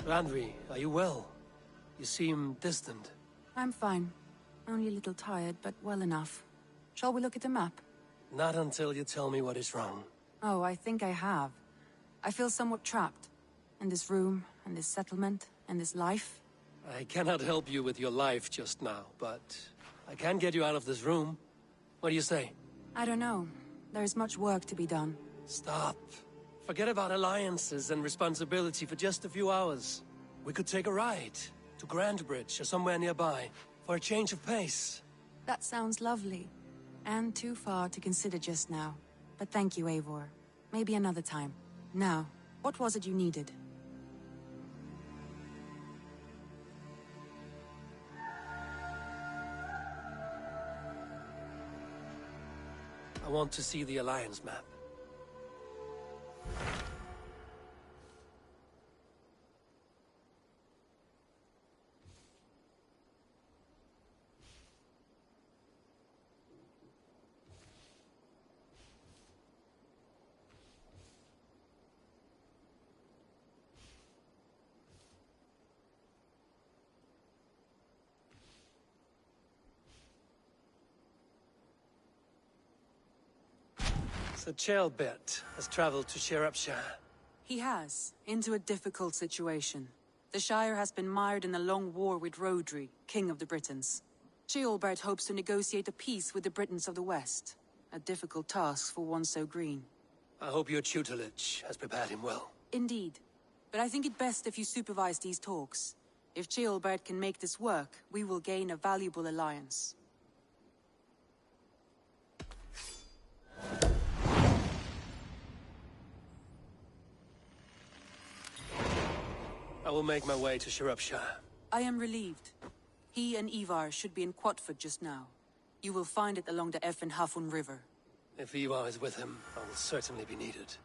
Randvi, are you well? You seem distant. I'm fine. Only a little tired, but well enough. Shall we look at the map? Not until you tell me what is wrong. Oh, I think I have. I feel somewhat trapped. In this room, and this settlement, and this life. I cannot help you with your life just now, but I can get you out of this room. What do you say? I don't know. There is much work to be done. Stop. Forget about alliances and responsibility for just a few hours. We could take a ride to Grandbridge or somewhere nearby for a change of pace. That sounds lovely. And too far to consider just now. But thank you, Eivor. Maybe another time. Now, what was it you needed? I want to see the Alliance map. So Chaelbert has traveled to Shropshire. He has, into a difficult situation. The Shire has been mired in a long war with Rhodri, King of the Britons. Chaelbert hopes to negotiate a peace with the Britons of the West. A difficult task for one so green. I hope your tutelage has prepared him well. Indeed. But I think it best if you supervise these talks. If Chaelbert can make this work, we will gain a valuable alliance. I will make my way to Shropshire. I am relieved. He and Ivar should be in Quatford just now. You will find it along the Effen Hafun River. If Ivar is with him, I will certainly be needed.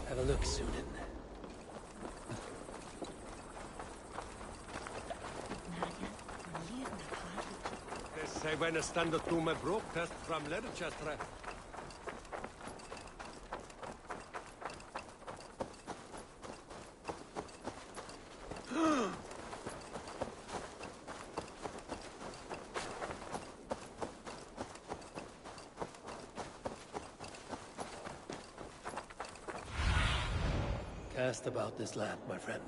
Have a look, Sunan. Zij bijna standen toen mijn broodtest van Lerchestre. Cast about this land, my friend.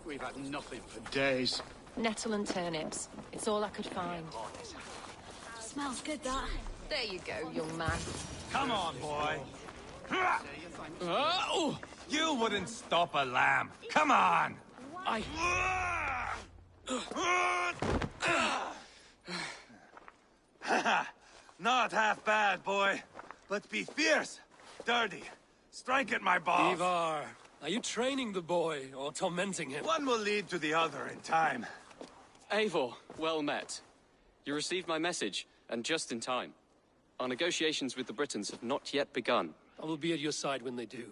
We've had nothing for days. Nettle and turnips. It's all I could find. Smells good, that. There you go, young man. Come on, boy. You wouldn't stop a lamb. Come on. Not half bad, boy. But be fierce, dirty. Strike at my balls. Ivar, are you training the boy or tormenting him? One will lead to the other in time. Eivor, well met. You received my message, and just in time. Our negotiations with the Britons have not yet begun. I will be at your side when they do.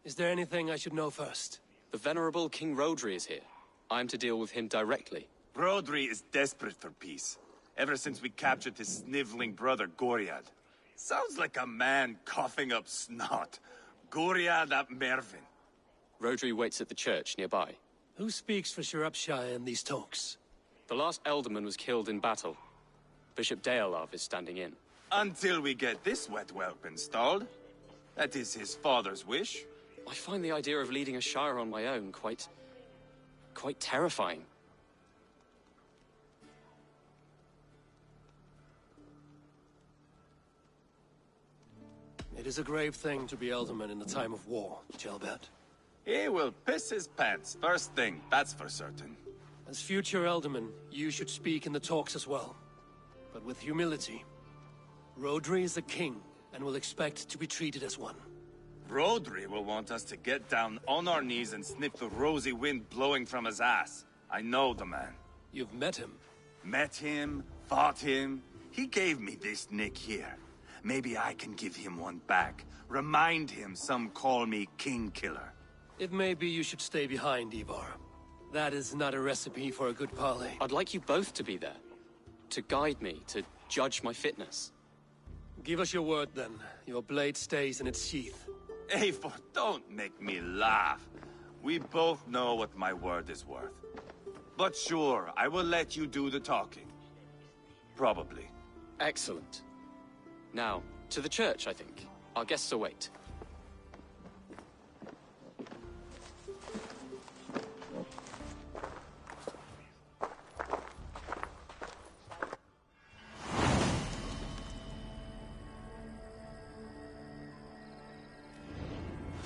Is there anything I should know first? The venerable King Rhodri is here. I am to deal with him directly. Brodri is desperate for peace. Ever since we captured his sniveling brother, Goriad. Sounds like a man coughing up snot. Goriad ap Mervin. Rhodri waits at the church nearby. Who speaks for Shropshire in these talks? The last alderman was killed in battle. Bishop Daelov is standing in. Until we get this wet whelp installed. That is his father's wish. I find the idea of leading a shire on my own quite terrifying. It is a grave thing to be alderman in a time of war, Chaelbert. He will piss his pants first thing, that's for certain. As future Ealdorman, you should speak in the talks as well. But with humility. Rodri is a king, and will expect to be treated as one. Rodri will want us to get down on our knees and sniff the rosy wind blowing from his ass. I know the man. You've met him. Met him, fought him. He gave me this nick here. Maybe I can give him one back. Remind him some call me King Killer. It may be you should stay behind, Ivar. That is not a recipe for a good parley. I'd like you both to be there. To guide me, to judge my fitness. Give us your word, then. Your blade stays in its sheath. Eivor, don't make me laugh. We both know what my word is worth. But sure, I will let you do the talking. Probably. Excellent. Now, to the church, I think. Our guests await.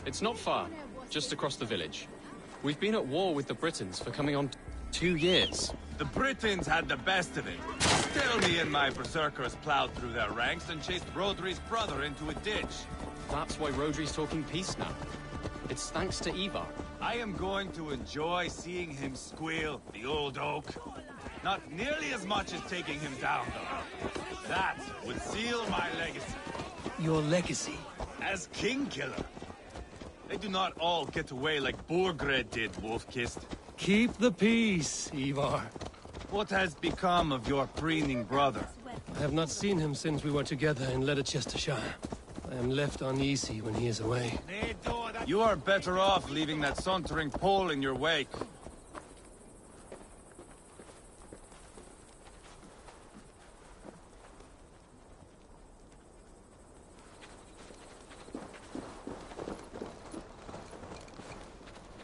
It's not far, just across the village. We've been at war with the Britons for coming on 2 years. The Britons had the best of it. Still me and my berserkers plowed through their ranks and chased Rodri's brother into a ditch. That's why Rodri's talking peace now. It's thanks to Ivar. I am going to enjoy seeing him squeal, the old oak. Not nearly as much as taking him down, though. That would seal my legacy. Your legacy? As King Killer. They do not all get away like Borgred did, Wolfkist. Keep the peace, Ivar. What has become of your preening brother? I have not seen him since we were together in Leicestershire. I am left uneasy when he is away. You are better off leaving that sauntering Pole in your wake.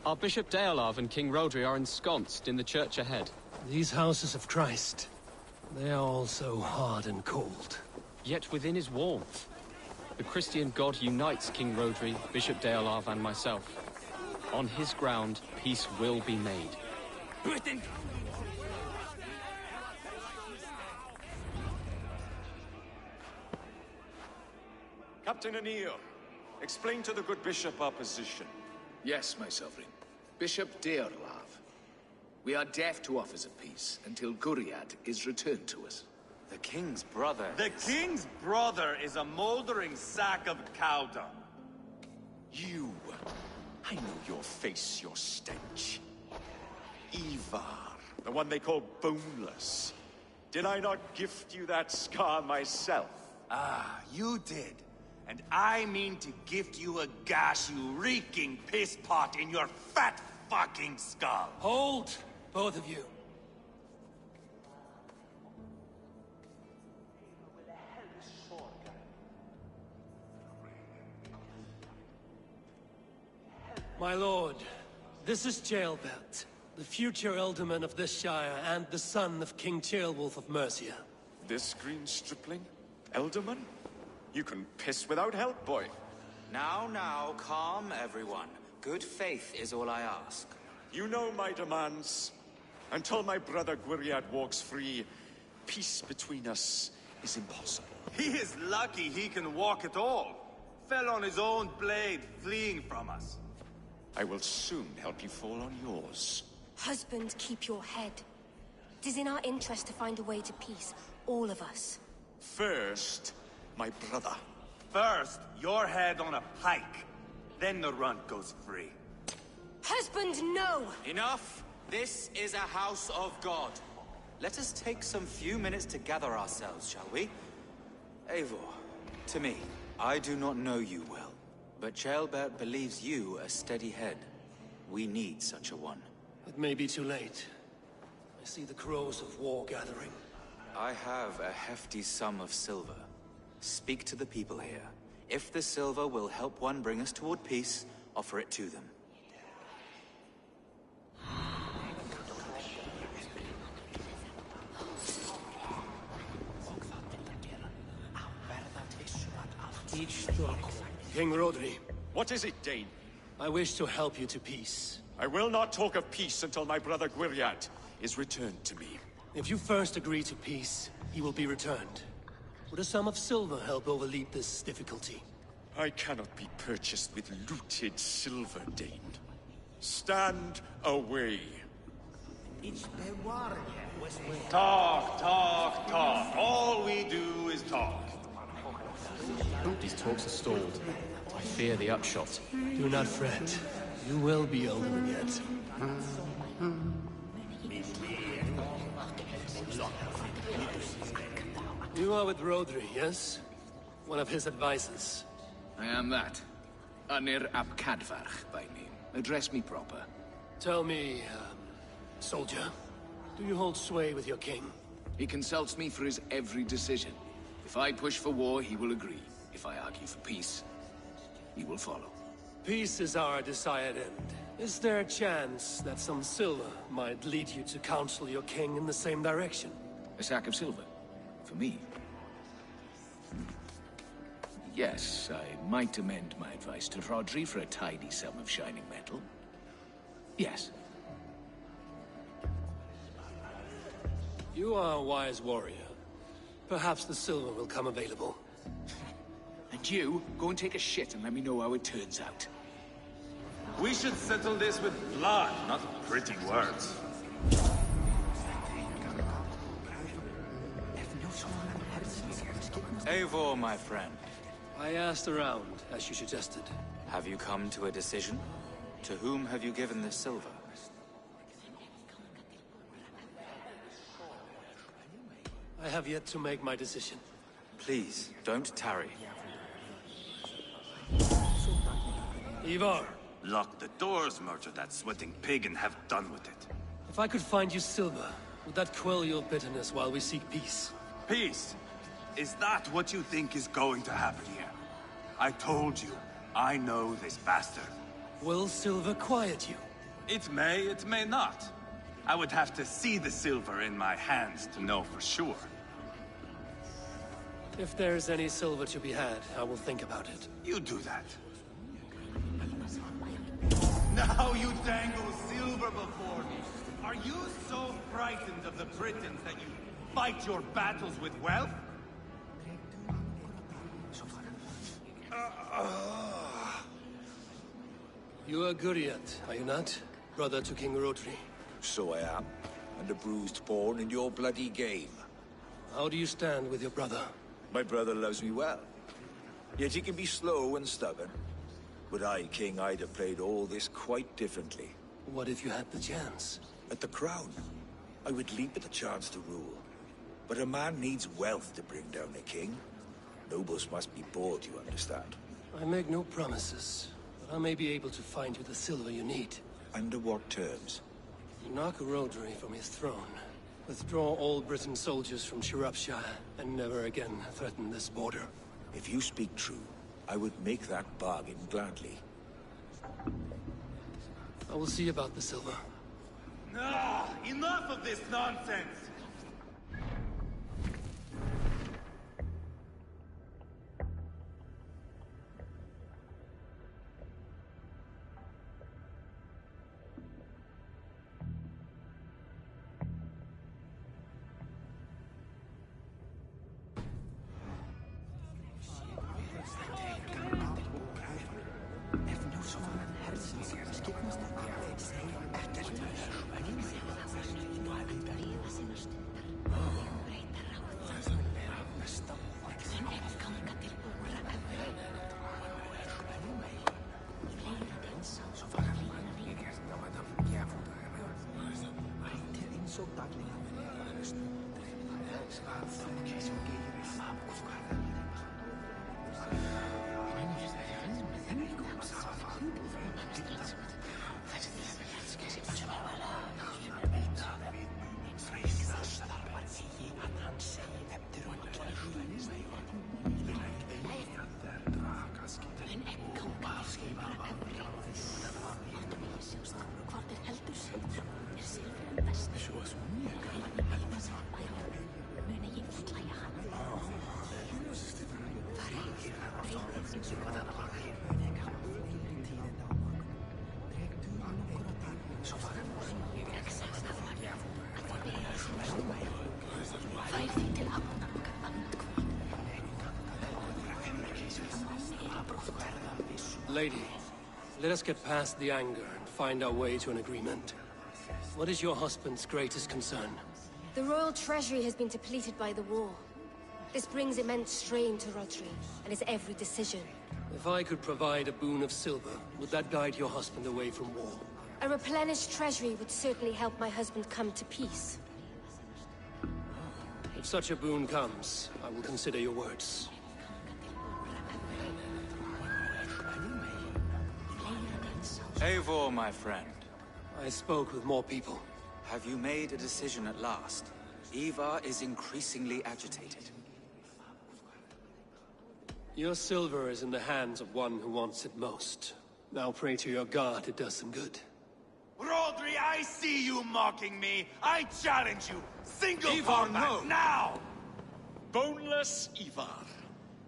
Our Bishop Deolav and King Rodri are ensconced in the church ahead. These houses of Christ, they are all so hard and cold. Yet within is warmth. The Christian God unites King Rodri, Bishop Deolav, and myself. On his ground, peace will be made. Britain! Captain Anil, explain to the good bishop our position. Yes, my sovereign. Bishop Deolav. We are deaf to offers of peace until Guriad is returned to us. The king's brother. The king's brother is a moldering sack of cow dung. You. I know your face, your stench. Ivar, the one they call boneless. Did I not gift you that scar myself? Ah, you did. And I mean to gift you a gash, you reeking piss pot in your fat fucking skull. Hold, both of you. My lord, this is Jailbelt, the future Ealdorman of this shire and the son of King Ceolwulf of Mercia. This green stripling? Ealdorman? You can piss without help, boy. Now, calm everyone. Good faith is all I ask. You know my demands. Until my brother Guriad walks free, peace between us is impossible. He is lucky he can walk at all. Fell on his own blade, fleeing from us. I will soon help you fall on yours. Husband, keep your head. It is in our interest to find a way to peace, all of us. First, my brother. First, your head on a pike. Then the runt goes free. Husband, no! Enough! This is a house of God. Let us take some few minutes to gather ourselves, shall we? Eivor, to me, I do not know you well, but Ceolbert believes you a steady head. We need such a one. It may be too late. I see the crows of war gathering. I have a hefty sum of silver. Speak to the people here. If the silver will help one bring us toward peace, offer it to them. King Rodri. What is it, Dane? I wish to help you to peace. I will not talk of peace until my brother Gwyriad is returned to me. If you first agree to peace, he will be returned. Would a sum of silver help overleap this difficulty? I cannot be purchased with looted silver, Dane. Stand away. Talk. All we do is talk. These talks are stalled. I fear the upshot. Do not fret. You will be Alderman yet. You are with Rodri, yes? One of his advisors. I am that. Anir ap Cadfarch by name. Address me proper. Tell me, soldier, do you hold sway with your king? He consults me for his every decision. If I push for war, he will agree. If I argue for peace, he will follow. Peace is our desired end. Is there a chance that some silver might lead you to counsel your king in the same direction? A sack of silver? For me? Yes, I might amend my advice to Rodri for a tidy sum of shining metal. Yes. You are a wise warrior. Perhaps the silver will come available. And you, go and take a shit and let me know how it turns out. We should settle this with blood, not pretty words. Eivor, my friend. I asked around, as you suggested. Have you come to a decision? To whom have you given this silver? I have yet to make my decision. Please, don't tarry. Ivar! Lock the doors, murder that sweating pig, and have done with it. If I could find you silver, would that quell your bitterness while we seek peace? Peace? Is that what you think is going to happen here? I told you, I know this bastard. Will silver quiet you? It may not. I would have to see the silver in my hands to know for sure. If there's any silver to be had, I will think about it. You do that. Now you dangle silver before me. Are you so frightened of the Britons that you fight your battles with wealth? You are Guriat, are you not? Brother to King Rodri. So I am, and a bruised pawn in your bloody game. How do you stand with your brother? My brother loves me well. Yet he can be slow and stubborn. Were I king, I'd have played all this quite differently. What if you had the chance? At the crown, I would leap at the chance to rule. But a man needs wealth to bring down a king. Nobles must be bought, you understand. I make no promises, but I may be able to find you the silver you need. Under what terms? Knock Rodri from his throne. Withdraw all Britain soldiers from Shropshire, and never again threaten this border. If you speak true, I would make that bargain gladly. I will see about the silver. No! Enough of this nonsense! Lady, let us get past the anger and find our way to an agreement. What is your husband's greatest concern? The royal treasury has been depleted by the war. This brings immense strain to Rodri, and his every decision. If I could provide a boon of silver, would that guide your husband away from war? A replenished treasury would certainly help my husband come to peace. If such a boon comes, I will consider your words. Eivor, my friend. I spoke with more people. Have you made a decision at last? Ivar is increasingly agitated. Your silver is in the hands of one who wants it most. Now pray to your god it does some good. Rodri, I see you mocking me. I challenge you. Single Ivar, combat no. now! Boneless Ivar.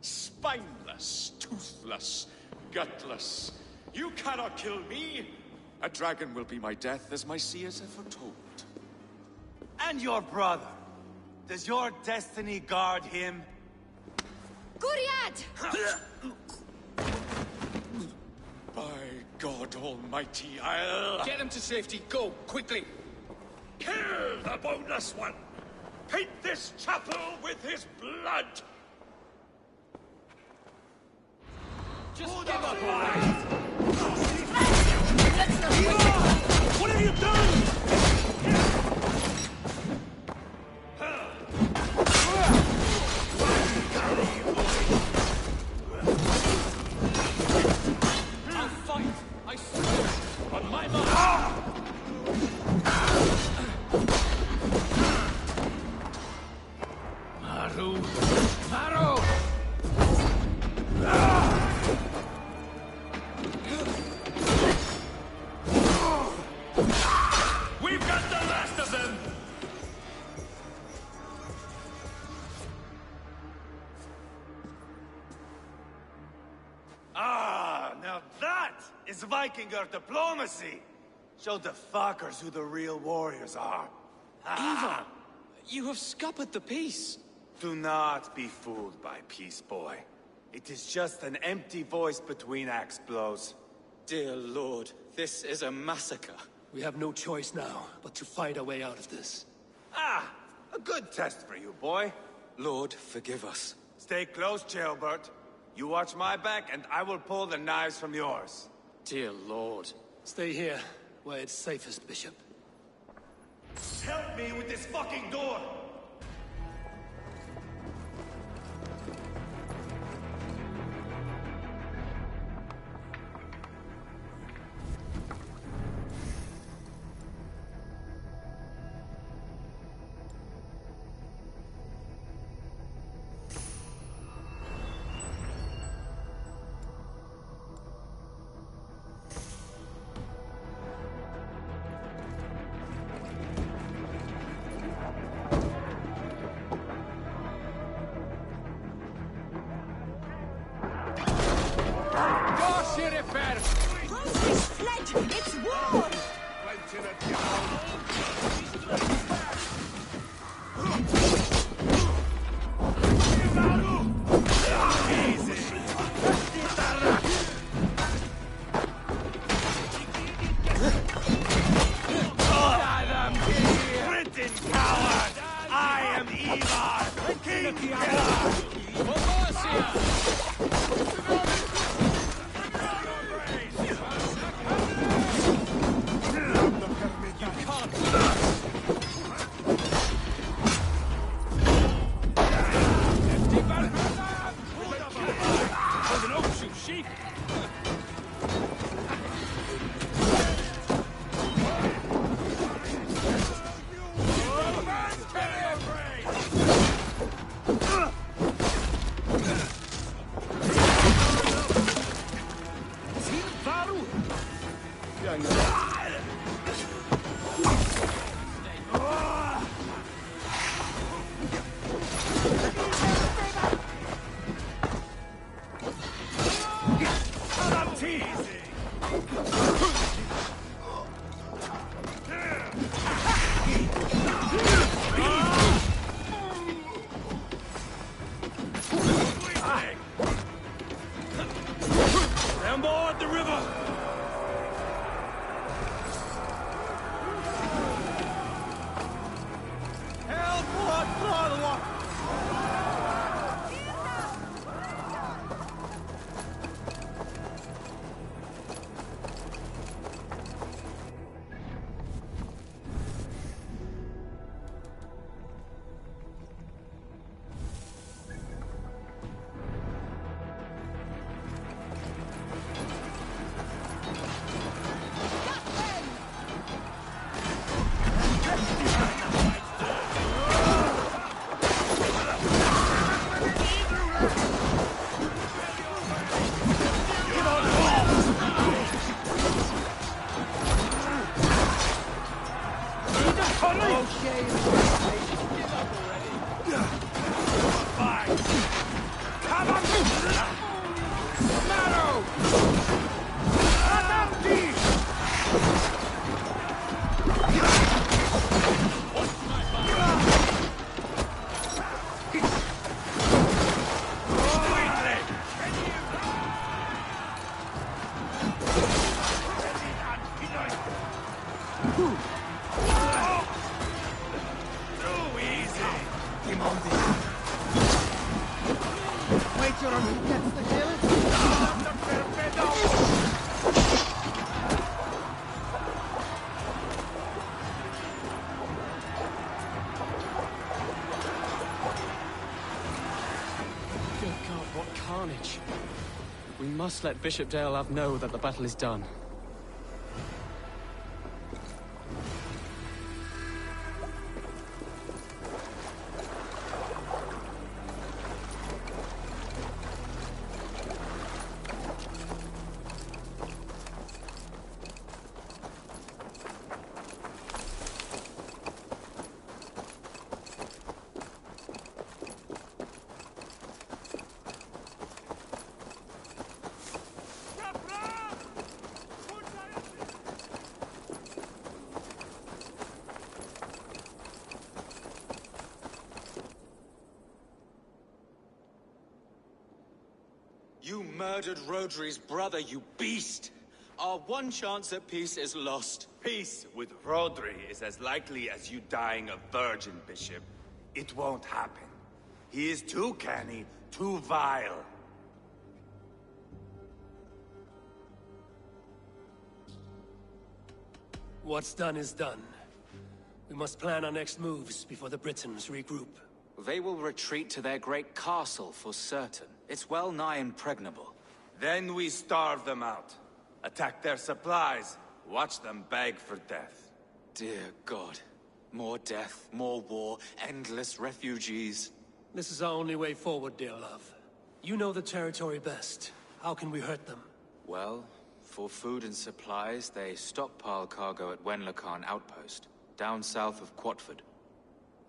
Spineless, toothless, gutless. You cannot kill me. A dragon will be my death, as my seers have foretold. And your brother. Does your destiny guard him? Guriad! By God Almighty, I'll... Get him to safety. Go, quickly. Kill the boneless one! Paint this chapel with his blood! Just give up. What have you done? I'll fight! I swear! On my mark! Maru! Maru! We've got the last of them! Ah, now that is Vikinger diplomacy! Show the fuckers who the real warriors are. Ivar! You have scuppered the peace! Do not be fooled by peace, boy. It is just an empty voice between axe blows. Dear Lord, this is a massacre. We have no choice now, but to fight our way out of this. Ah, a good test for you, boy. Lord, forgive us. Stay close, Jailbert. You watch my back, and I will pull the knives from yours. Dear Lord. Stay here, where it's safest, Bishop. Help me with this fucking door! Rosie's fled! It's war! Britain, coward! I am Ivar, King Killer! On board the river! Help! What? What? We must let Bishop Deolav know that the battle is done. You murdered Rodri's brother, you beast! Our one chance at peace is lost. Peace with Rodri is as likely as you dying a virgin, Bishop. It won't happen. He is too canny, too vile. What's done is done. We must plan our next moves before the Britons regroup. They will retreat to their great castle for certain. It's well nigh impregnable. Then we starve them out. Attack their supplies. Watch them beg for death. Dear God. More death, more war, endless refugees. This is our only way forward, dear love. You know the territory best. How can we hurt them? Well, for food and supplies, they stockpile cargo at Wenlocan outpost, down south of Quatford.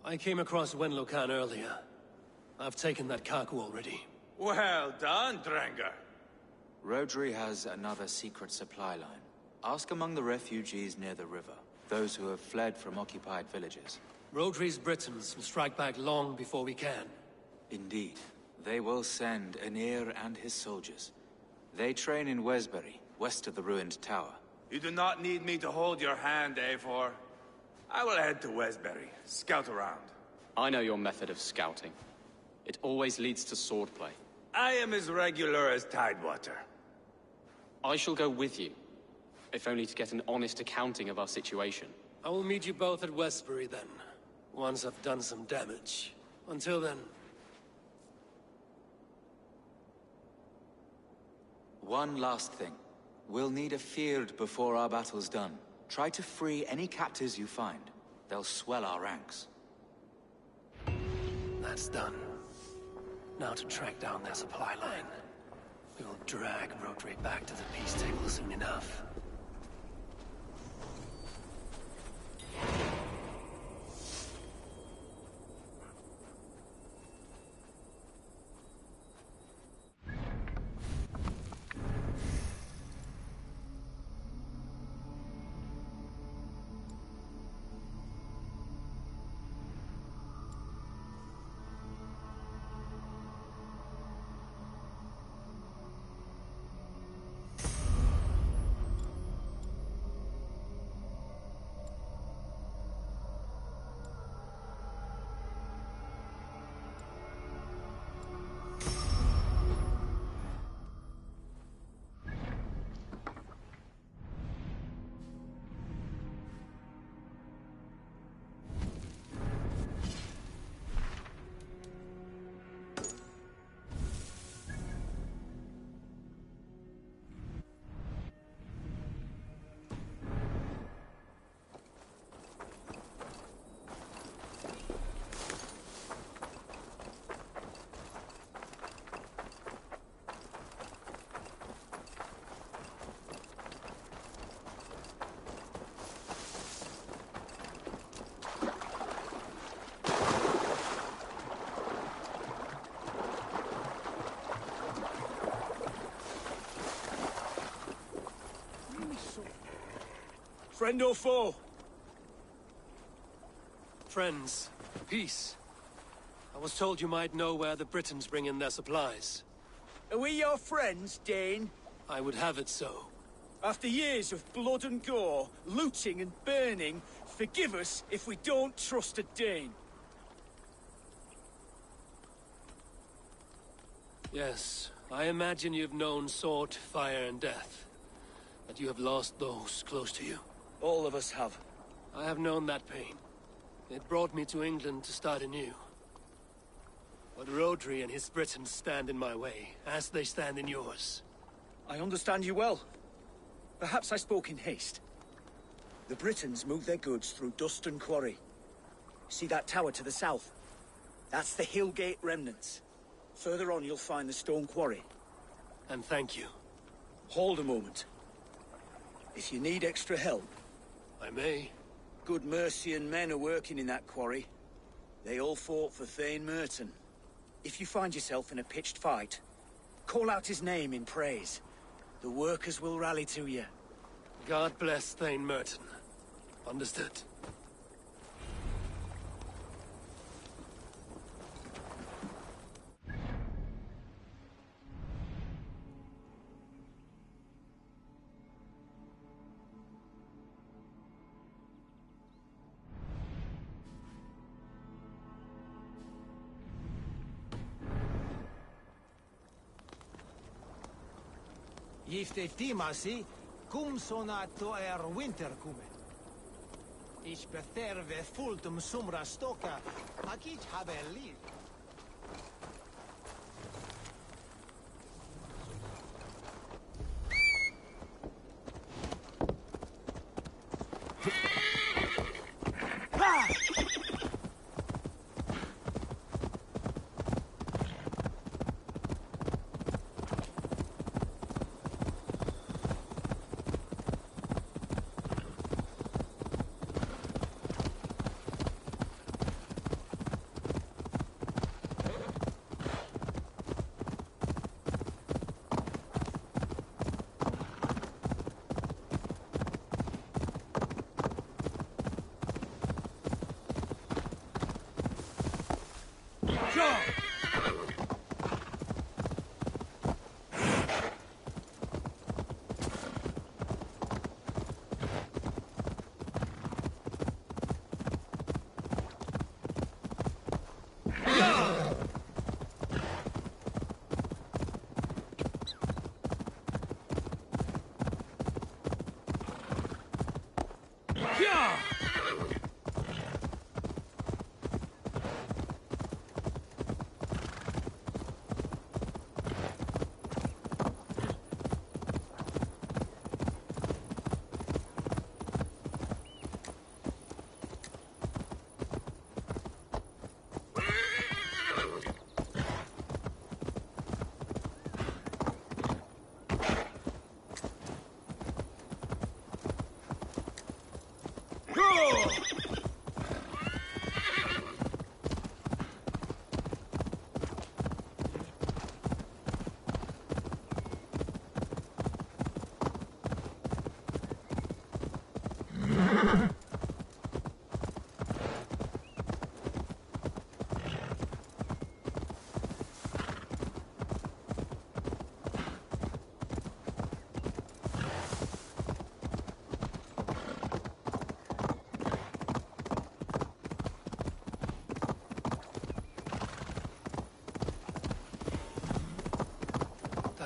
I came across Wenlocan earlier. I've taken that cargo already. Well done, Drengar. Rodri has another secret supply line. Ask among the refugees near the river, those who have fled from occupied villages. Rodri's Britons will strike back long before we can. Indeed. They will send Aenir and his soldiers. They train in Wesbury, west of the ruined tower. You do not need me to hold your hand, Eivor. I will head to Wesbury, scout around. I know your method of scouting. It always leads to swordplay. I am as regular as Tidewater. I shall go with you, if only to get an honest accounting of our situation. I will meet you both at Westbury then, once I've done some damage. Until then... One last thing. We'll need a field before our battle's done. Try to free any captives you find. They'll swell our ranks. That's done. Now to track down their supply line. We will drag Rodri back to the peace table soon enough. Friend or foe? Friends. Peace. I was told you might know where the Britons bring in their supplies. Are we your friends, Dane? I would have it so. After years of blood and gore, looting and burning, forgive us if we don't trust a Dane. Yes, I imagine you've known sword, fire, and death. That you have lost those close to you. All of us have. I have known that pain. It brought me to England to start anew. But Rodri and his Britons stand in my way, as they stand in yours. I understand you well. Perhaps I spoke in haste. The Britons move their goods through dust and quarry. See that tower to the south? That's the Hillgate remnants. Further on you'll find the stone quarry. And thank you. Hold a moment. If you need extra help... I may. Good Mercian men are working in that quarry. They all fought for Thane Merton. If you find yourself in a pitched fight, call out his name in praise. The workers will rally to you. God bless Thane Merton. Understood. Gifte timasi, cum sonato winter cume. Ich beterve fultum sumra stoka, akic habe liv.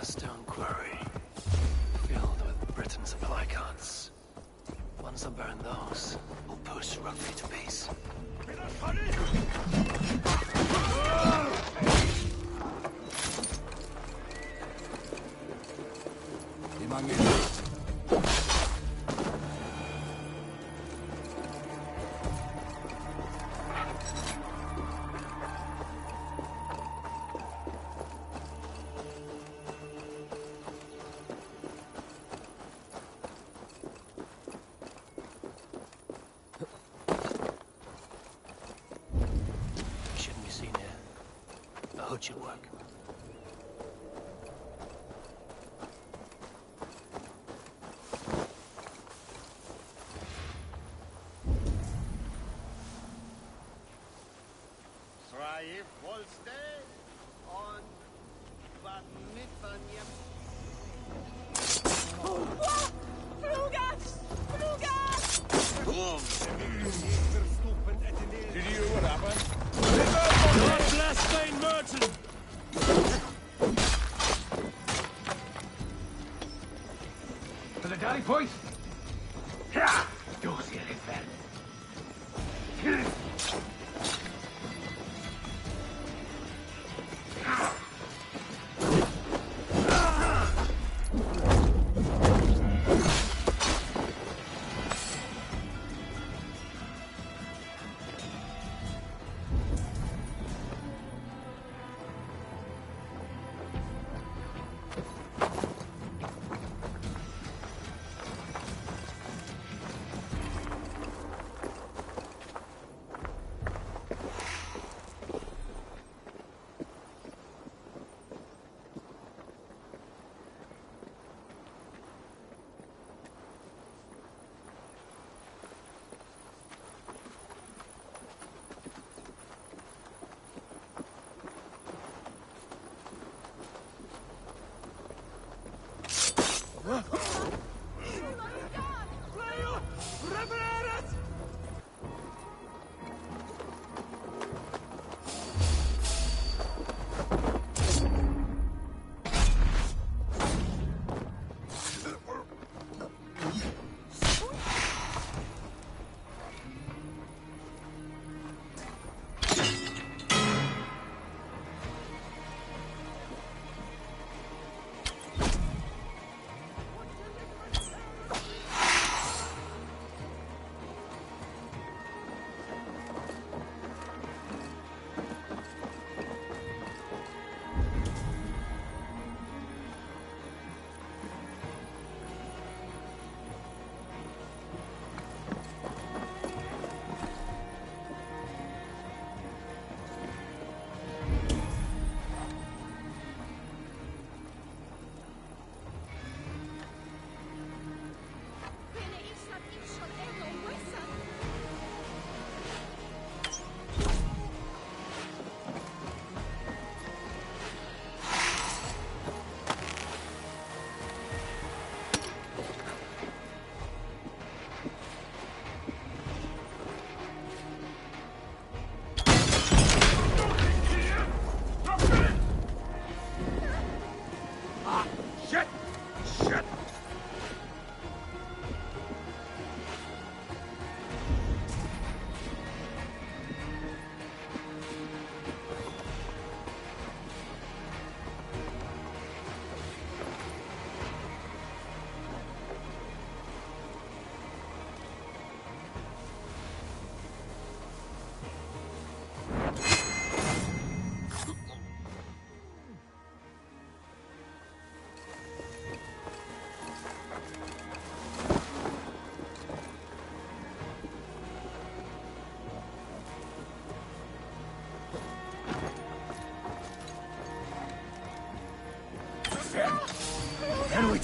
Stone quarry, filled with Britain supply carts. Once I burn those, we'll push Rugby to peace. Should work. Charlie Point! Dos eres verde.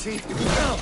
Chief, give me help!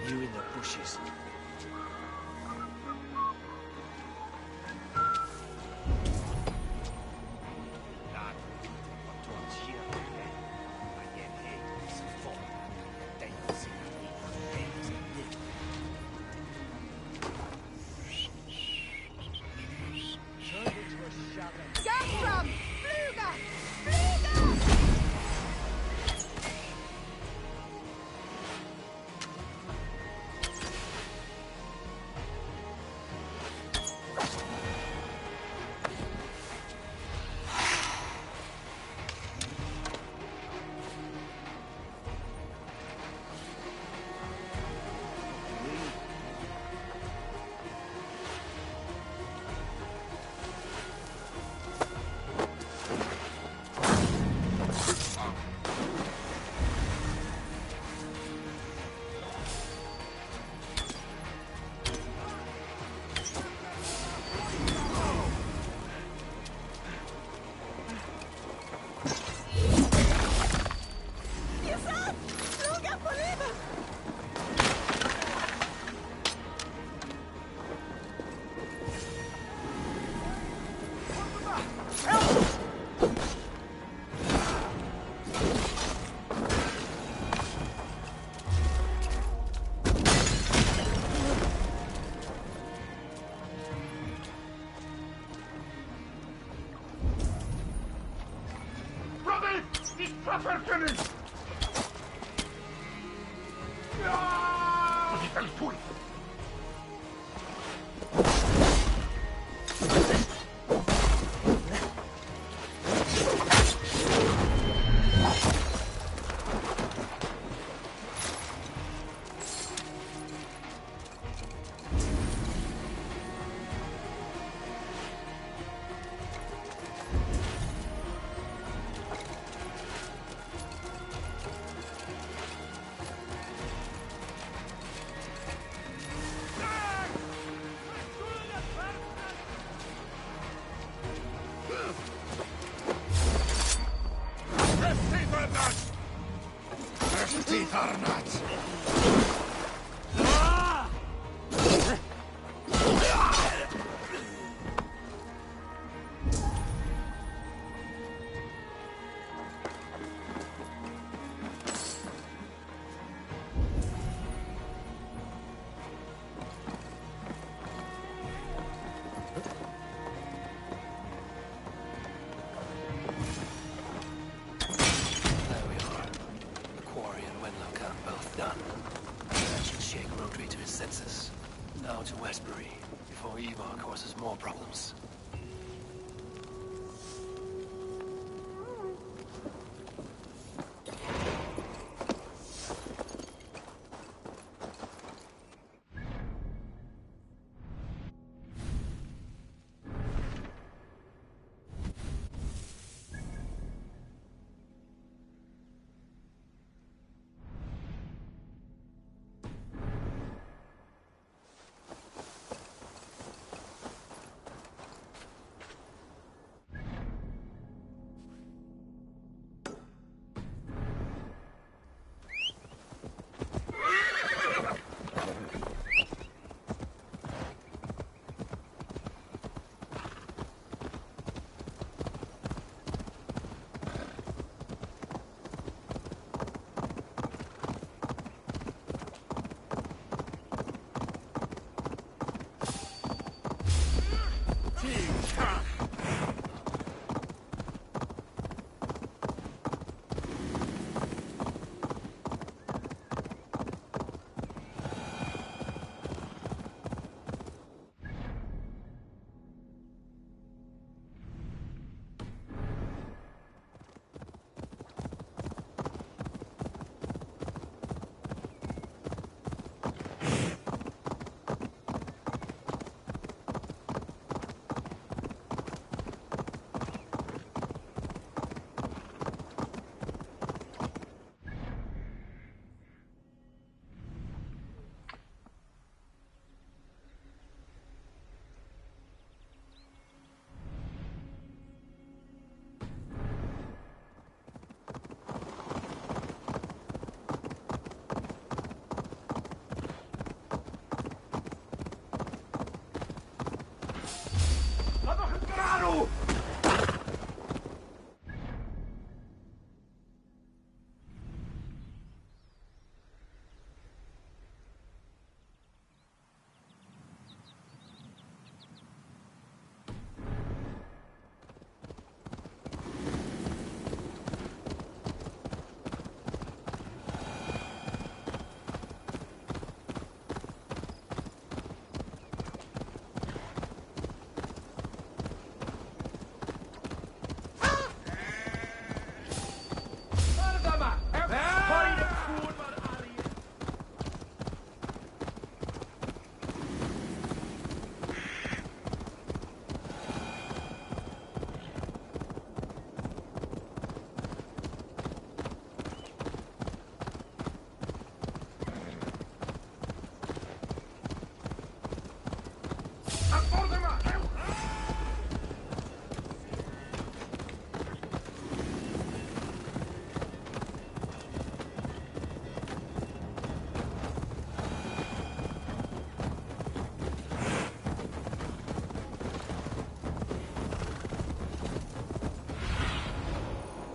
You in the bushes.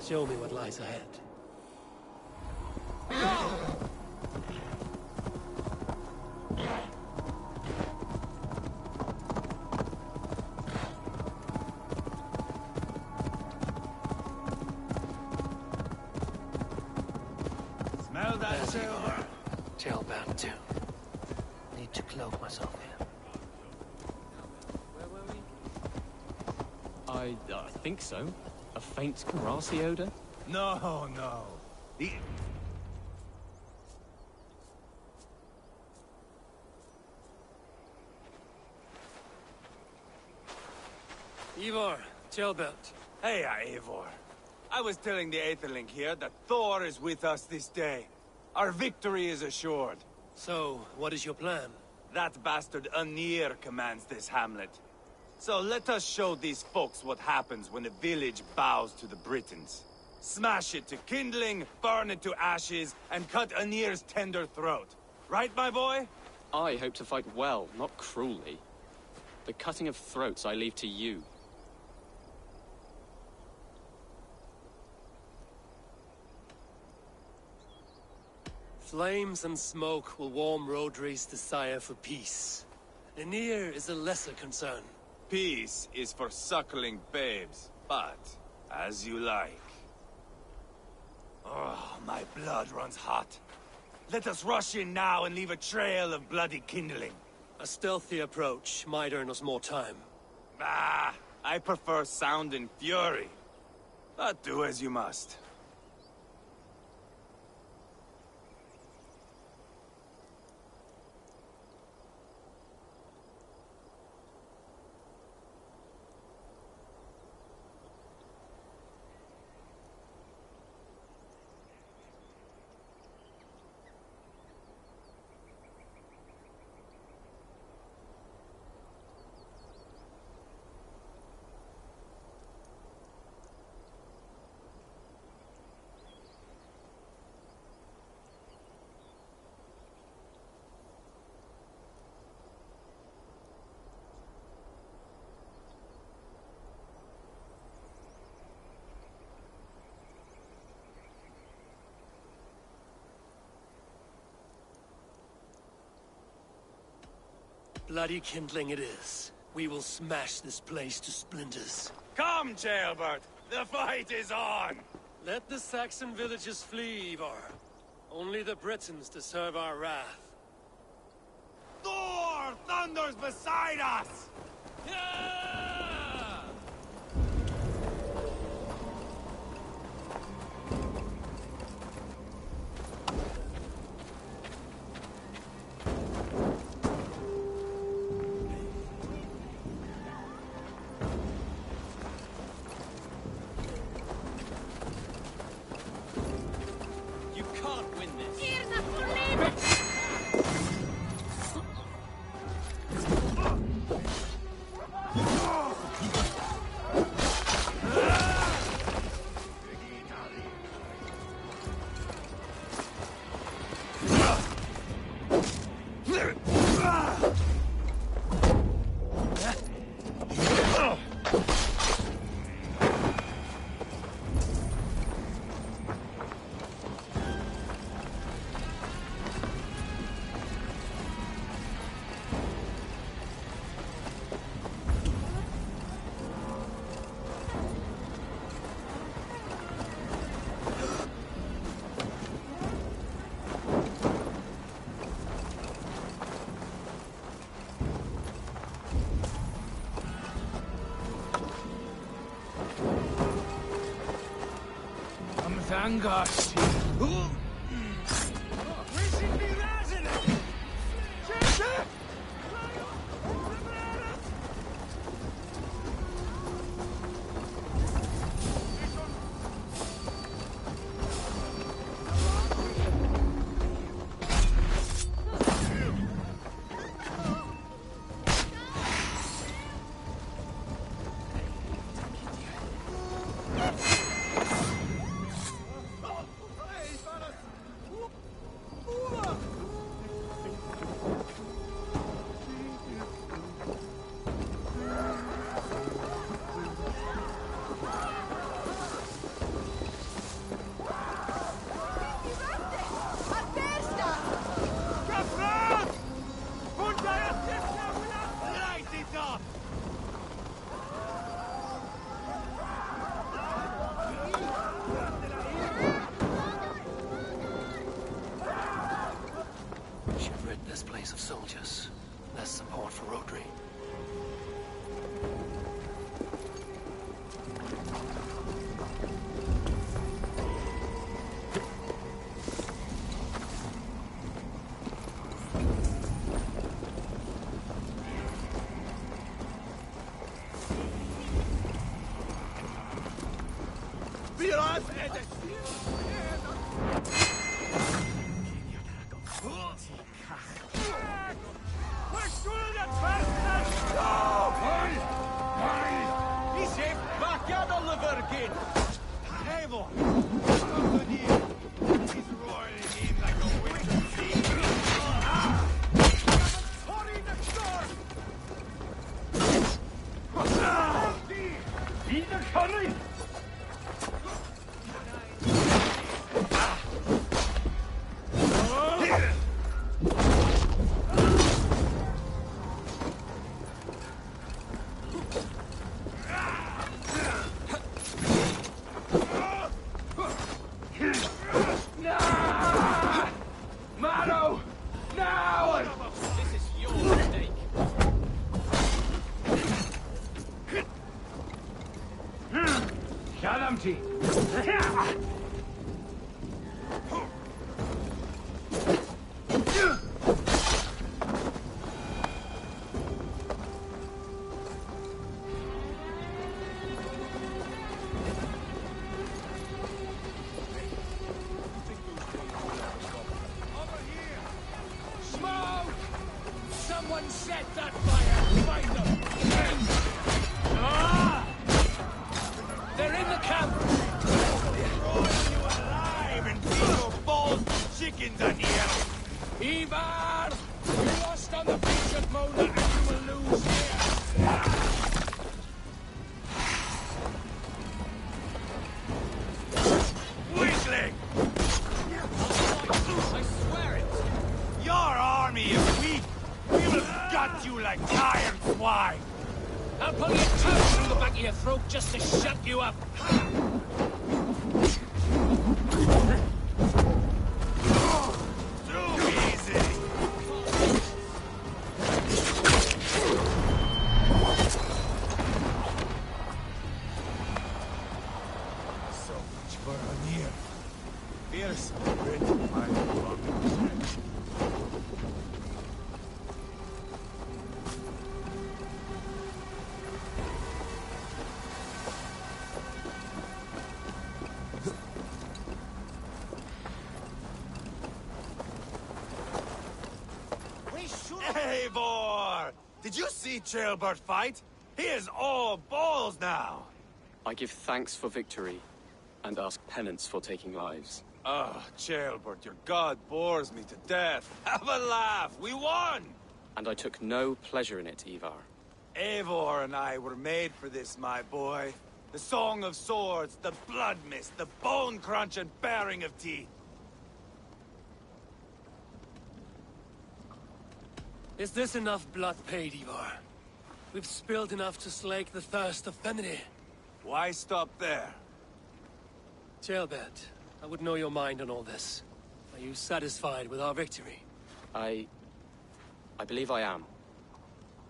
Show me what lies ahead. Smell that silver? Tailbound too. Need to cloak myself here. Where were we? I think so. A faint grassy odor? No, no. Ivor, Tailbound. Hey, Eivor. I was telling the Aetherling here that Thor is with us this day. Our victory is assured. So, what is your plan? That bastard Anir commands this hamlet. So let us show these folks what happens when a village bows to the Britons. Smash it to kindling, burn it to ashes, and cut Anir's tender throat. Right, my boy? I hope to fight well, not cruelly. The cutting of throats I leave to you. Flames and smoke will warm Rodri's desire for peace. Anir is a lesser concern. Peace is for suckling babes, but as you like. Oh, my blood runs hot. Let us rush in now and leave a trail of bloody kindling. A stealthy approach might earn us more time. Ah, I prefer sound and fury. But do as you must. Bloody kindling it is. We will smash this place to splinters. Come, Jailbert! The fight is on! Let the Saxon villagers flee, Ivor. Only the Britons deserve our wrath. Thor thunders beside us! You can't win this. Zangash. Someone set that fire! Find them! They're in the camp! Destroy you alive and feed your balls to chickens on here! Ivar! You lost on the beach at Modo and you will lose here! Weakling! I swear it! Your army is weak! We will gut you like tired swine! I'll pull your tongue through the back of your throat just to shut you up! Too easy! So much for Anir. Fierce, great, my love. Eivor! Did you see Ceolbert fight? He is all balls now! I give thanks for victory, and ask penance for taking lives. Oh, Ceolbert, your god bores me to death. Have a laugh! We won! And I took no pleasure in it, Ivar. Eivor and I were made for this, my boy. The song of swords, the blood mist, the bone crunch and baring of teeth. Is this enough blood paid, Ivar? We've spilled enough to slake the thirst of Femini. Why stop there? Ceolbert, I would know your mind on all this. Are you satisfied with our victory? I believe I am.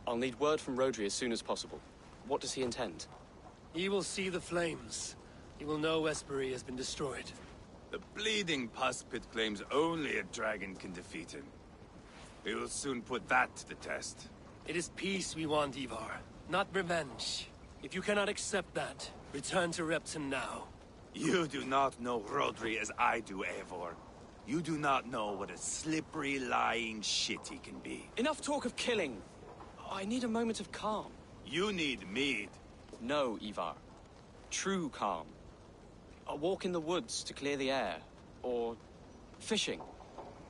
I'll need word from Rodri as soon as possible. What does he intend? He will see the flames. He will know Espery has been destroyed. The bleeding pus pit claims only a dragon can defeat him. We will soon put that to the test. It is peace we want, Ivar, not revenge. If you cannot accept that, return to Repton now. You do not know Rodri as I do, Eivor. You do not know what a slippery, lying shit he can be. Enough talk of killing. I need a moment of calm. You need mead. No, Ivar. True calm. A walk in the woods to clear the air. Or fishing.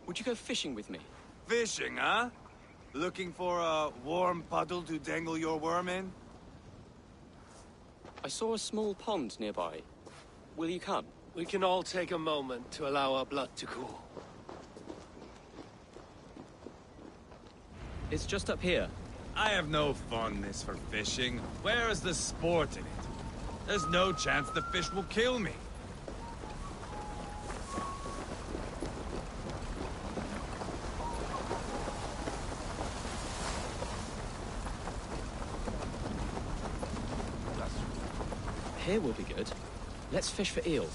Would you go fishing with me? Fishing, huh? Looking for a warm puddle to dangle your worm in? I saw a small pond nearby. Will you come? We can all take a moment to allow our blood to cool. It's just up here. I have no fondness for fishing. Where is the sport in it? There's no chance the fish will kill me. Here will be good. Let's fish for eel.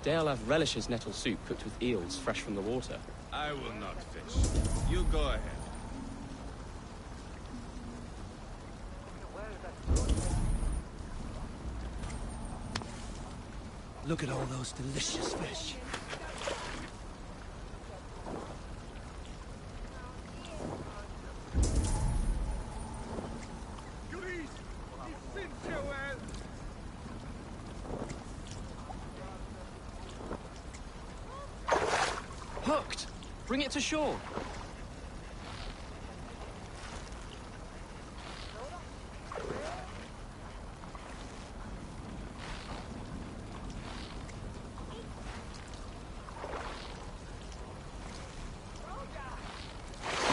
Deolav relishes nettle soup cooked with eels fresh from the water. I will not fish. You go ahead. Look at all those delicious fish. Hooked! Bring it to shore!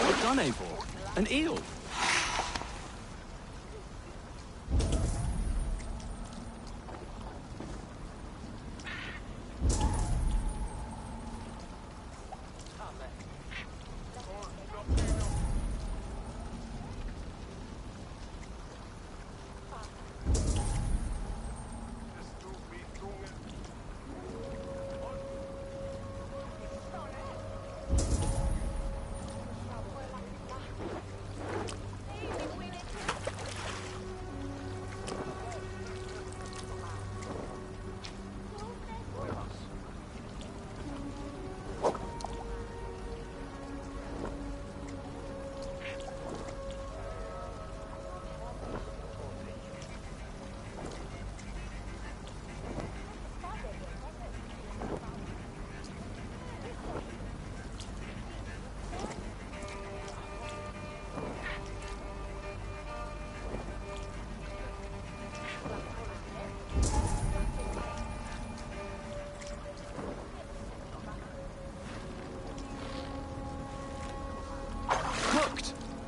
Well done, Eivor. An eel!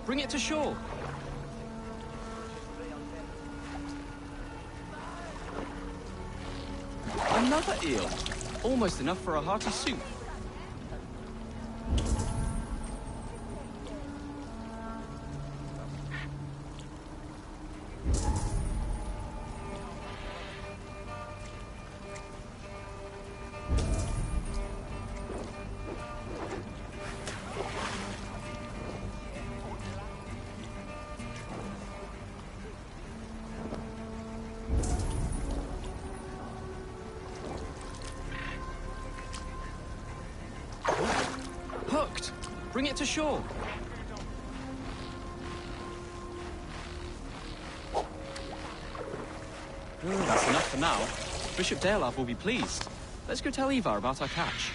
Bring it to shore! Another eel! Almost enough for a hearty soup. Hooked! Bring it to shore! That's enough for now. Bishop Deolav will be pleased. Let's go tell Ivar about our catch.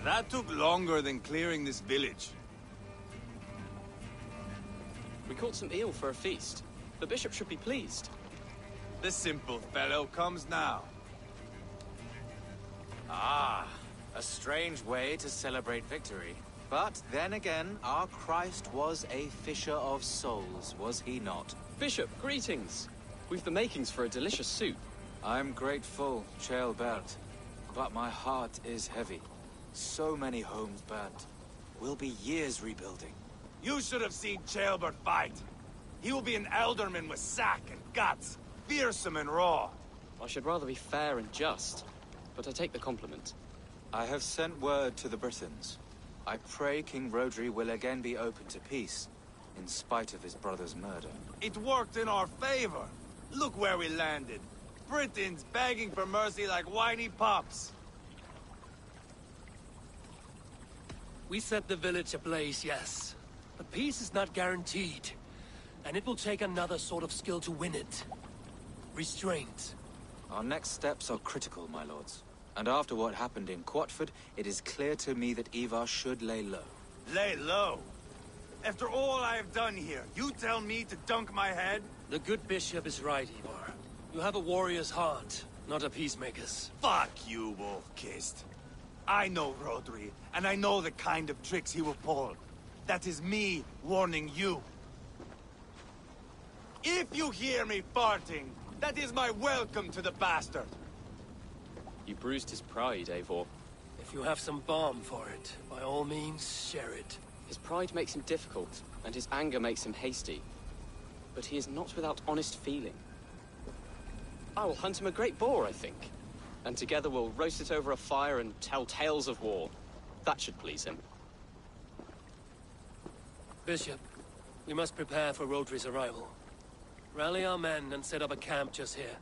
That took longer than clearing this village. We caught some eel for a feast. The bishop should be pleased. The simple fellow comes now. Ah, a strange way to celebrate victory. But then again, our Christ was a fisher of souls, was he not? Bishop, greetings! We've the makings for a delicious soup. I'm grateful, Ceolbert, but my heart is heavy. So many homes burnt. We'll be years rebuilding. You should have seen Ceolbert fight. He will be an alderman with sack and guts, fearsome and raw. I should rather be fair and just, but I take the compliment. I have sent word to the Britons. I pray King Rodri will again be open to peace, in spite of his brother's murder. It worked in our favor. Look where we landed. Britons begging for mercy like whiny pups. We set the village ablaze, yes. But peace is not guaranteed. And it will take another sort of skill to win it. Restraint. Our next steps are critical, my lords. And after what happened in Quatford, it is clear to me that Ivar should lay low. Lay low? After all I have done here, you tell me to dunk my head? The good bishop is right, Ivar. You have a warrior's heart, not a peacemaker's. Fuck you, Wolf-Kissed. I know Rodri, and I know the kind of tricks he will pull. That is me warning you. If you hear me farting, that is my welcome to the bastard. You bruised his pride, Eivor. If you have some balm for it, by all means, share it. His pride makes him difficult, and his anger makes him hasty. But he is not without honest feeling. I will hunt him a great boar, I think. And together we'll roast it over a fire and tell tales of war. That should please him. Bishop, we must prepare for Rodri's arrival. Rally our men and set up a camp just here.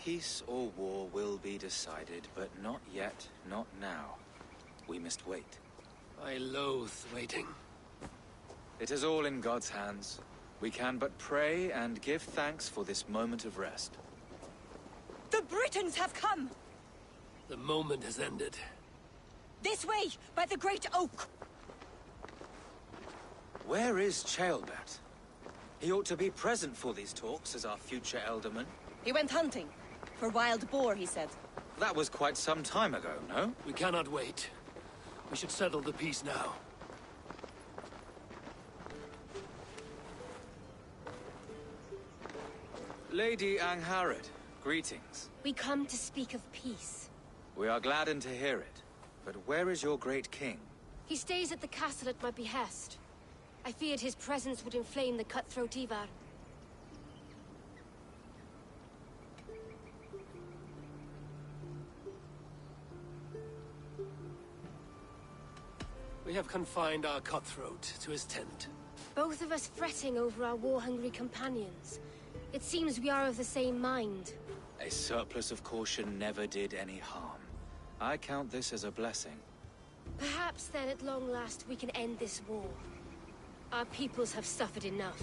Peace or war will be decided, but not yet, not now. We must wait. I loathe waiting. It is all in God's hands. We can but pray and give thanks for this moment of rest. The Britons have come! The moment has ended. This way, by the Great Oak! Where is Ceolbert? He ought to be present for these talks as our future elderman. He went hunting. For wild boar, he said. That was quite some time ago, no? We cannot wait. We should settle the peace now. Lady Angharad, greetings. We come to speak of peace. We are gladdened to hear it. But where is your great king? He stays at the castle at my behest. I feared his presence would inflame the cutthroat Ivar. We have confined our cutthroat to his tent. Both of us fretting over our war-hungry companions. It seems we are of the same mind. A surplus of caution never did any harm. I count this as a blessing. Perhaps then at long last we can end this war. Our peoples have suffered enough.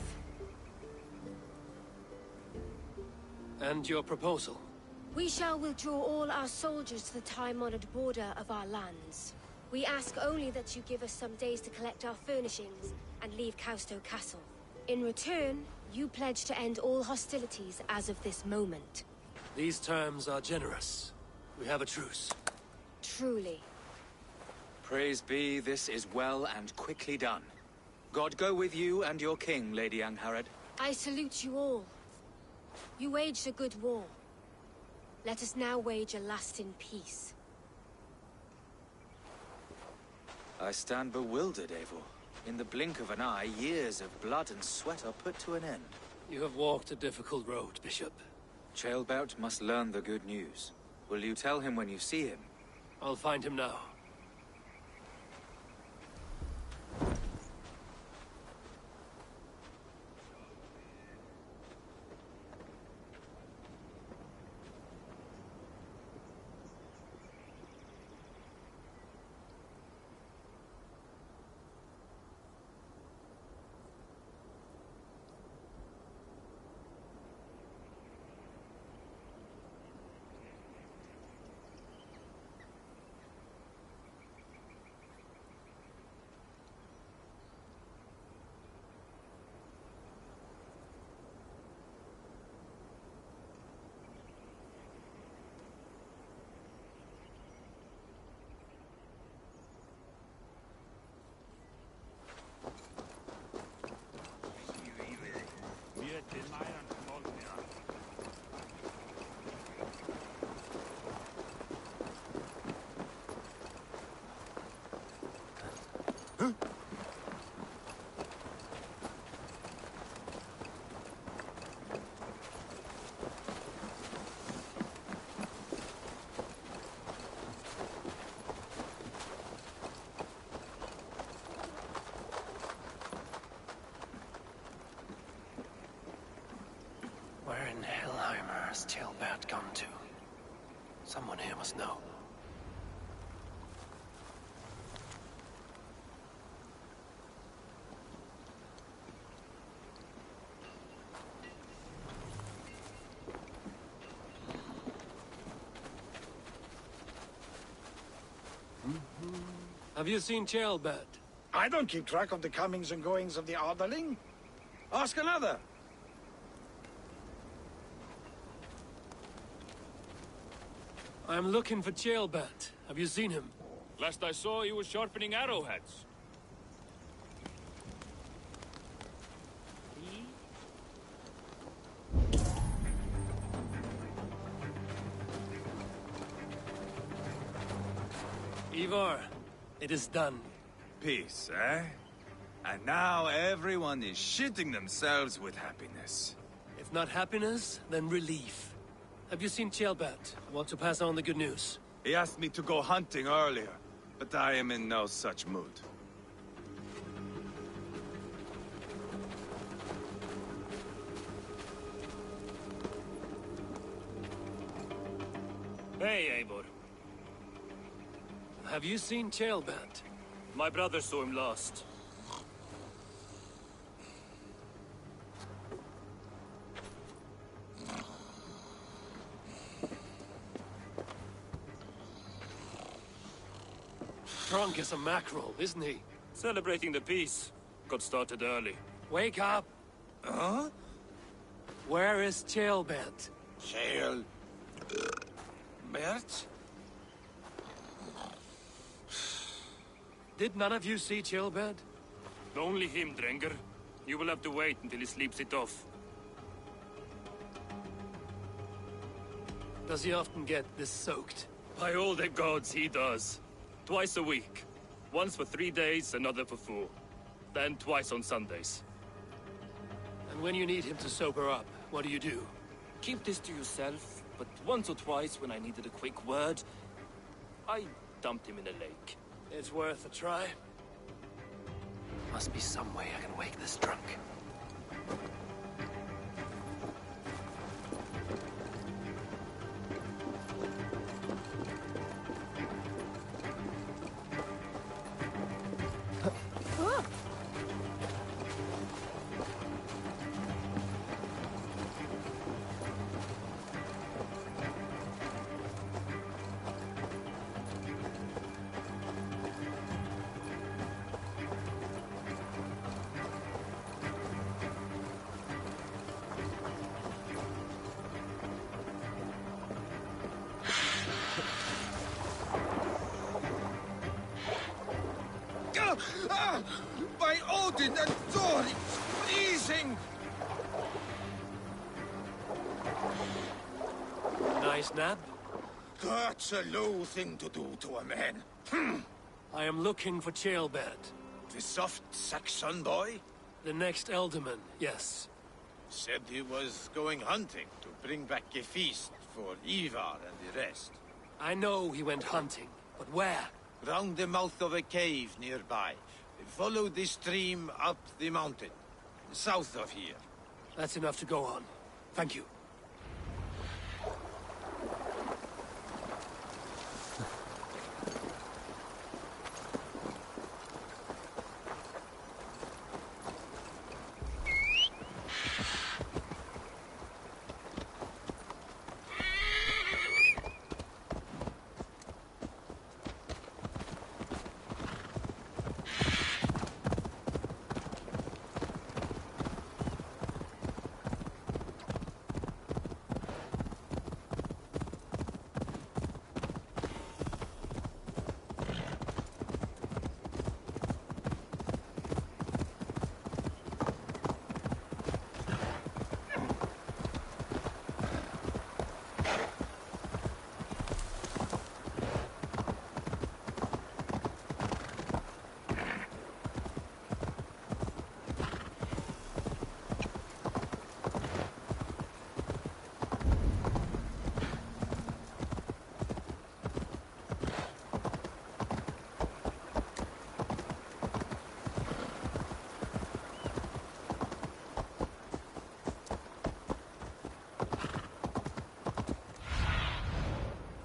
And your proposal? We shall withdraw all our soldiers to the time-honored border of our lands. We ask only that you give us some days to collect our furnishings and leave Causto Castle. In return, you pledge to end all hostilities as of this moment. These terms are generous. We have a truce. Truly. Praise be, this is well and quickly done. God go with you and your king, Lady Angharad. I salute you all. You waged a good war. Let us now wage a lasting peace. I stand bewildered, Eivor. In the blink of an eye, years of blood and sweat are put to an end. You have walked a difficult road, Bishop. Ceolbert must learn the good news. Will you tell him when you see him? I'll find him now. Where in Hellheimer has Ceolbert gone to? Someone here must know. Have you seen Ceolbert? I don't keep track of the comings and goings of the Arderling. Ask another. I'm looking for Ceolbert. Have you seen him? Last I saw, he was sharpening arrowheads. Eivor, it is done. Peace, eh? And now everyone is shitting themselves with happiness. If not happiness, then relief. Have you seen Ceolbert? I want to pass on the good news. He asked me to go hunting earlier, but I am in no such mood. Hey, Eivor. Have you seen Ceolbert? My brother saw him last. Drunk as a mackerel, isn't he? Celebrating the peace. Got started early. Wake up! Huh? Where is Ceolbert? Bert? Did none of you see Ceolbert? Only him, Drenger. You will have to wait until he sleeps it off. Does he often get this soaked? By all the gods, he does. Twice a week. Once for 3 days, another for 4. Then twice on Sundays. And when you need him to sober up, what do? Keep this to yourself, but once or twice when I needed a quick word, I dumped him in a lake. It's worth a try. Must be some way I can wake this drunk. By Odin and Thor, it's freezing! Nice nap? That's a low thing to do to a man. I am looking for Ceolbert. The soft Saxon boy? The next Elderman, yes. Said he was going hunting to bring back a feast for Ivar and the rest. I know he went hunting, but where? Round the mouth of a cave nearby. Follow the stream up the mountain, south of here. That's enough to go on. Thank you.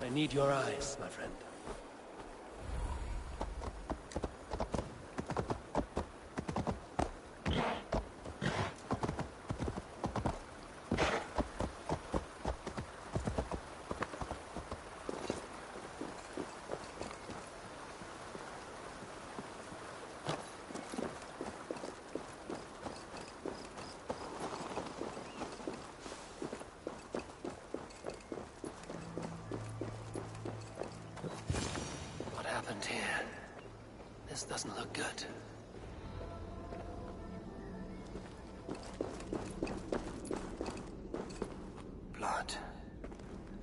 I need your eyes, my friend. Here. This doesn't look good. Blood.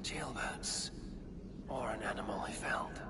Jailbirds. Or an animal he felled.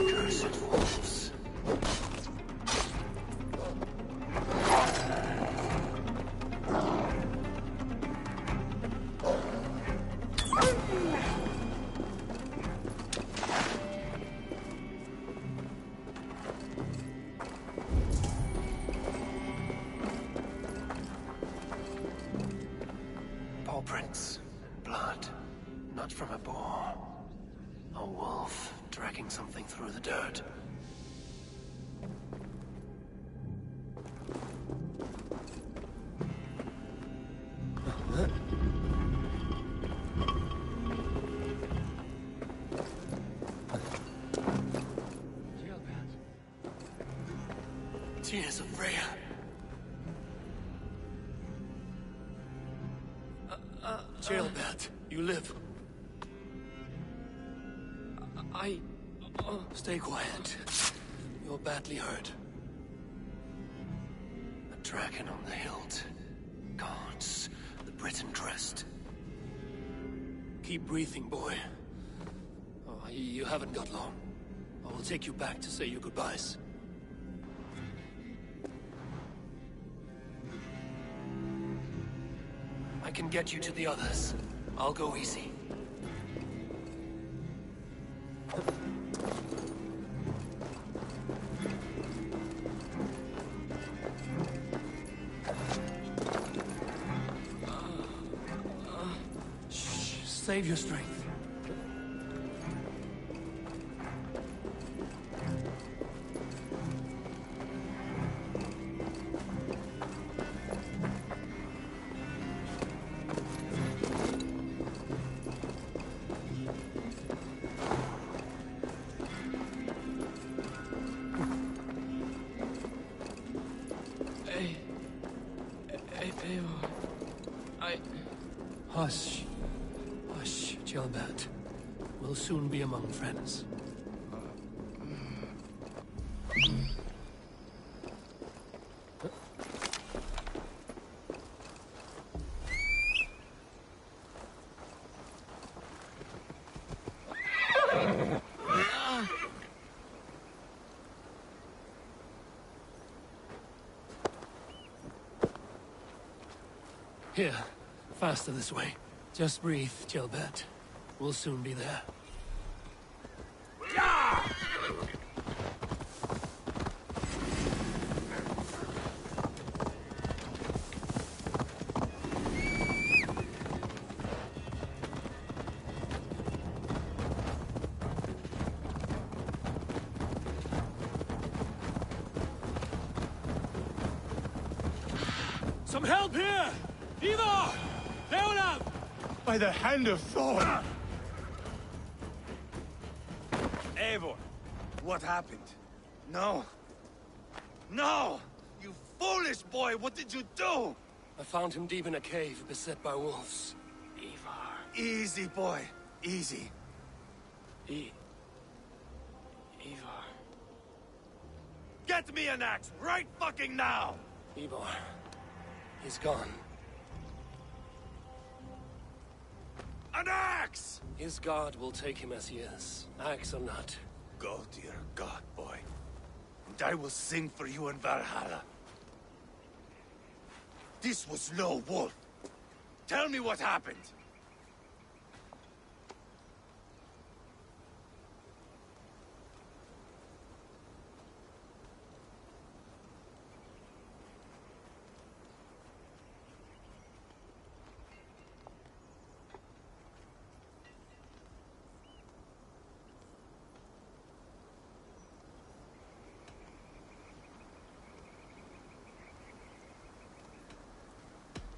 Cursed wolves. Paw prints. Blood. Not from a boar. A wolf dragging something through the dirt. Tears of Freya. Jailbird, you live. Stay quiet. You're badly hurt. A dragon on the hilt. Guards the Briton crest. Keep breathing, boy. Oh, you haven't got long. I will take you back to say your goodbyes. I can get you to the others. I'll go easy. Save your strength. Hush. Hush, Gilbert. We'll soon be among friends. Here, faster this way. Just breathe, Gilbert. We'll soon be there. Some help here! Vivo! Leonard! By the hand of Thor! Eivor, what happened? No. No! You foolish boy, what did you do? I found him deep in a cave, beset by wolves. Ivar. Easy, boy. Easy. Ivar. Get me an axe right fucking now! Ivar. He's gone. An axe! His god will take him as he is, axe or not. Go to your god, boy. And I will sing for you in Valhalla. This was no wolf. Tell me what happened.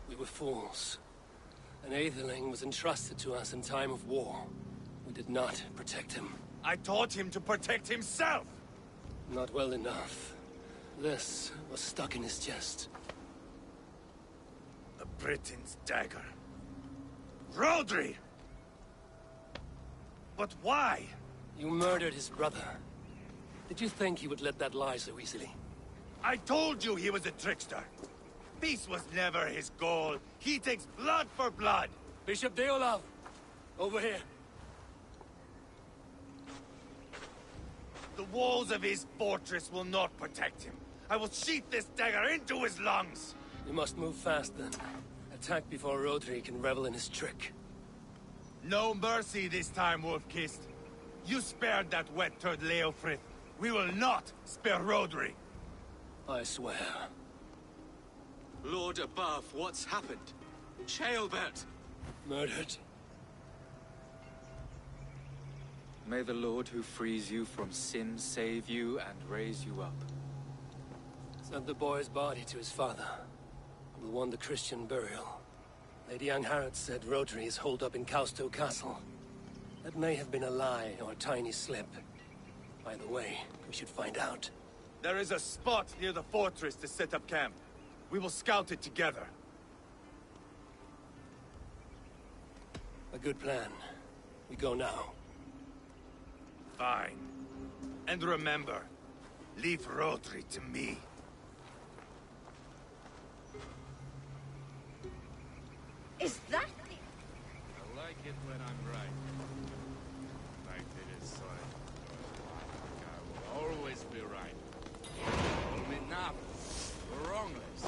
We were fools. An Aetherling was entrusted to us in time of war. We did not protect him. I taught him to protect himself! Not well enough. This was stuck in his chest. The Briton's dagger. Rodri! But why? You murdered his brother. Did you think he would let that lie so easily? I told you he was a trickster. Peace was never his goal. He takes blood for blood. Bishop Deolav, over here. The walls of his fortress will not protect him. I will sheath this dagger into his lungs. You must move fast, then. Attack before Rodri can revel in his trick. No mercy this time, Wolf-Kissed. You spared that wet turd Leofrith. We will not spare Rodri. I swear. Lord above, what's happened? Ceolbert! Murdered. May the Lord who frees you from sin save you and raise you up. Sent the boy's body to his father. Will want the Christian burial. Lady Angharad said Rodri is holed up in Causto Castle. That may have been a lie or a tiny slip. Either way, we should find out. There is a spot near the fortress to set up camp. We will scout it together. A good plan. We go now. Fine. And remember, leave Rodri to me. Is that... I like it when I'm right. Like it is so. I will always be right. Call me Nab. Wrongless.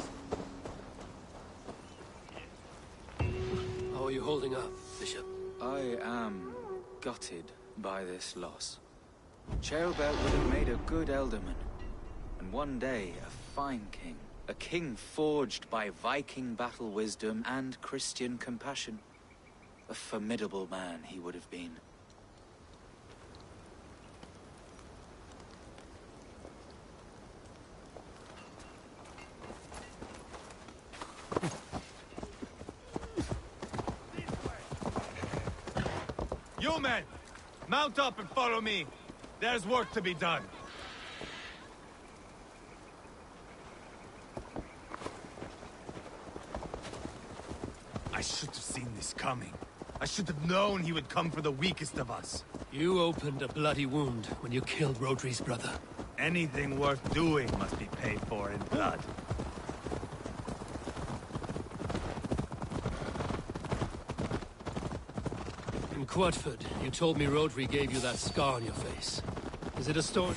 How are you holding up, Bishop? I am gutted by this loss. Ceolbert would have made a good elderman. And one day, a fine king. A king forged by Viking battle wisdom and Christian compassion. A formidable man he would have been. You men! Mount up and follow me. There's work to be done. I should have seen this coming. I should have known he would come for the weakest of us. You opened a bloody wound when you killed Rodri's brother. Anything worth doing must be paid for in blood. In Quadford, you told me Rodri gave you that scar on your face. Is it a story?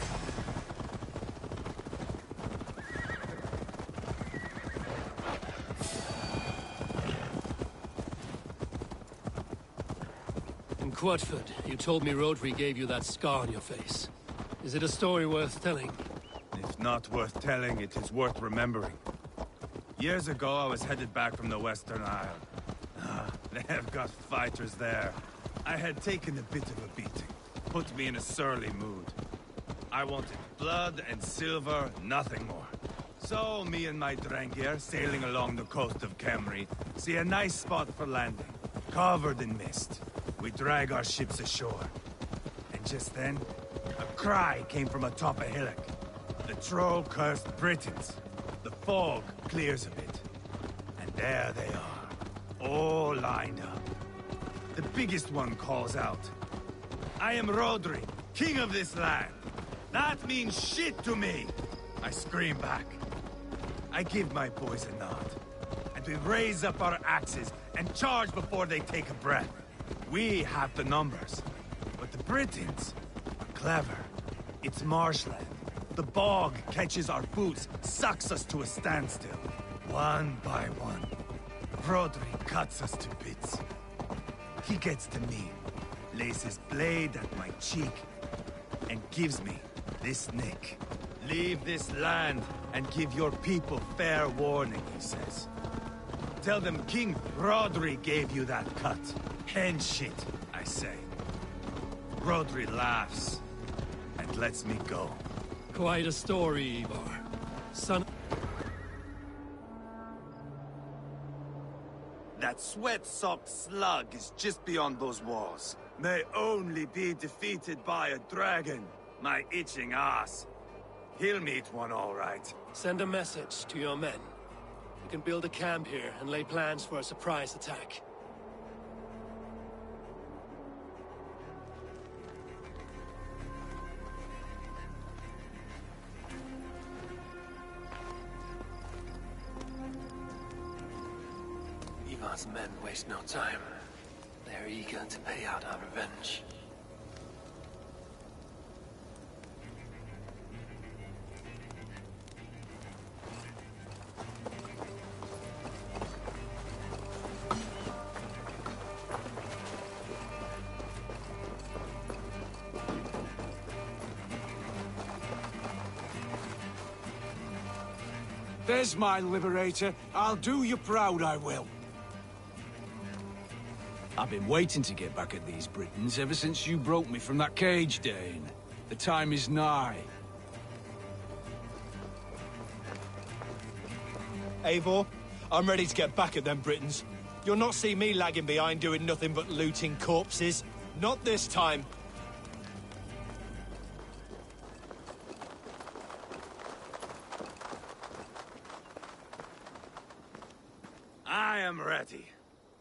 In Quadford, you told me Rodri gave you that scar on your face. Is it a story worth telling? If not worth telling, it is worth remembering. Years ago, I was headed back from the Western Isle. They have got fighters there. I had taken a bit of a beating. Put me in a surly mood. I wanted blood and silver, nothing more. So, me and my Drengir, sailing along the coast of Kemri, see a nice spot for landing, covered in mist. We drag our ships ashore. And just then, a cry came from atop a hillock. The troll-cursed Britons. The fog clears a bit. And there they are, all lined up. The biggest one calls out, "I am Rodri, king of this land. That means shit to me!" I scream back. I give my boys a nod. And we raise up our axes and charge before they take a breath. We have the numbers. But the Britons are clever. It's marshland. The bog catches our boots, sucks us to a standstill. One by one, Rodri cuts us to bits. He gets to me, lays his blade at my cheek, and gives me this nick. Leave this land and give your people fair warning, he says. Tell them King Rodri gave you that cut. Hen shit, I say. Rodri laughs and lets me go. Quite a story, Ivar. Son... That sweat-socked slug is just beyond those walls. May only be defeated by a dragon. My itching ass. He'll meet one all right. Send a message to your men. You can build a camp here and lay plans for a surprise attack. Ivar's men waste no time. They're eager to pay out our revenge. There's my liberator. I'll do you proud, I will. I've been waiting to get back at these Britons ever since you broke me from that cage, Dane. The time is nigh. Eivor, I'm ready to get back at them Britons. You'll not see me lagging behind doing nothing but looting corpses. Not this time. I am ready.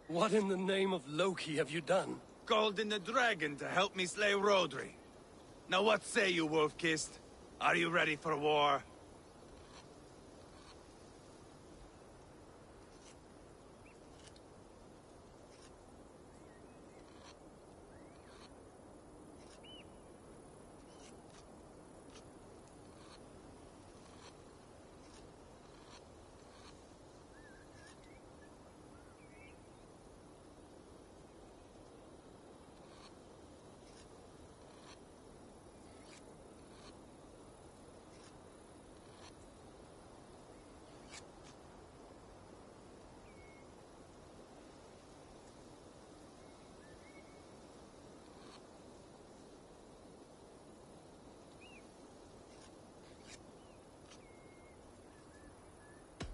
What in the name of Loki have you done? Called in the dragon to help me slay Rodri. Now what say you, Wolf-Kissed? Are you ready for war?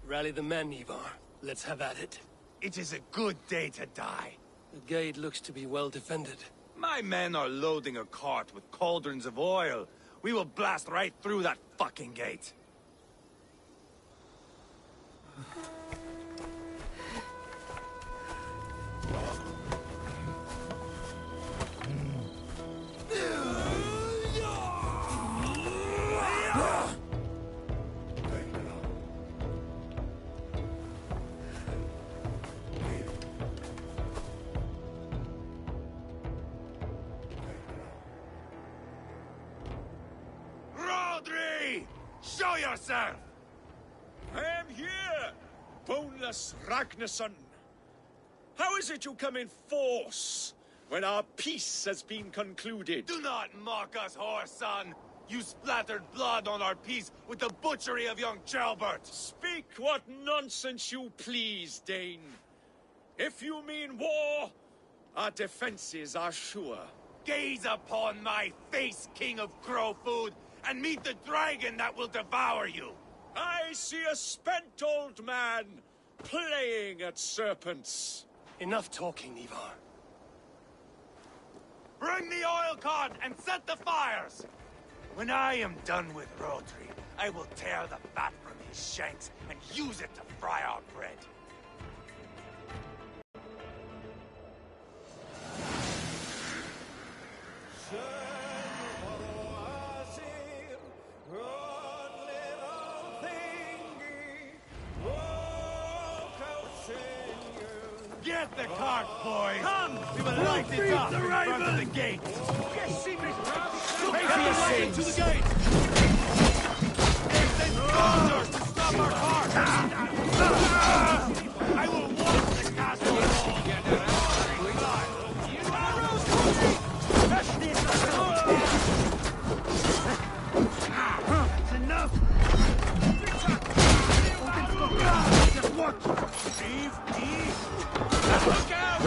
Rally the men, Ivar. Let's have at it. It is a good day to die. The gate looks to be well defended. My men are loading a cart with cauldrons of oil. We will blast right through that fucking gate. Show yourself! I am here, boneless Ragnarsson. How is it you come in force when our peace has been concluded? Do not mock us, whoreson! You splattered blood on our peace with the butchery of young Chalbert! Speak what nonsense you please, Dane. If you mean war, our defenses are sure. Gaze upon my face, King of Crow Food, and meet the dragon that will devour you! I see a spent old man playing at serpents. Enough talking, Ivar. Bring the oil cart and set the fires! When I am done with Rodri, I will tear the fat from his shanks and use it to fry our bread. Get the cart, boys! Come! We will light it up in front of the gate! Yes, see me! Take to the gate! They sent soldiers to stop our cart! I will walk the castle wall! That's enough! Just watch! Steve, look out!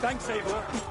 Thanks, Eivor.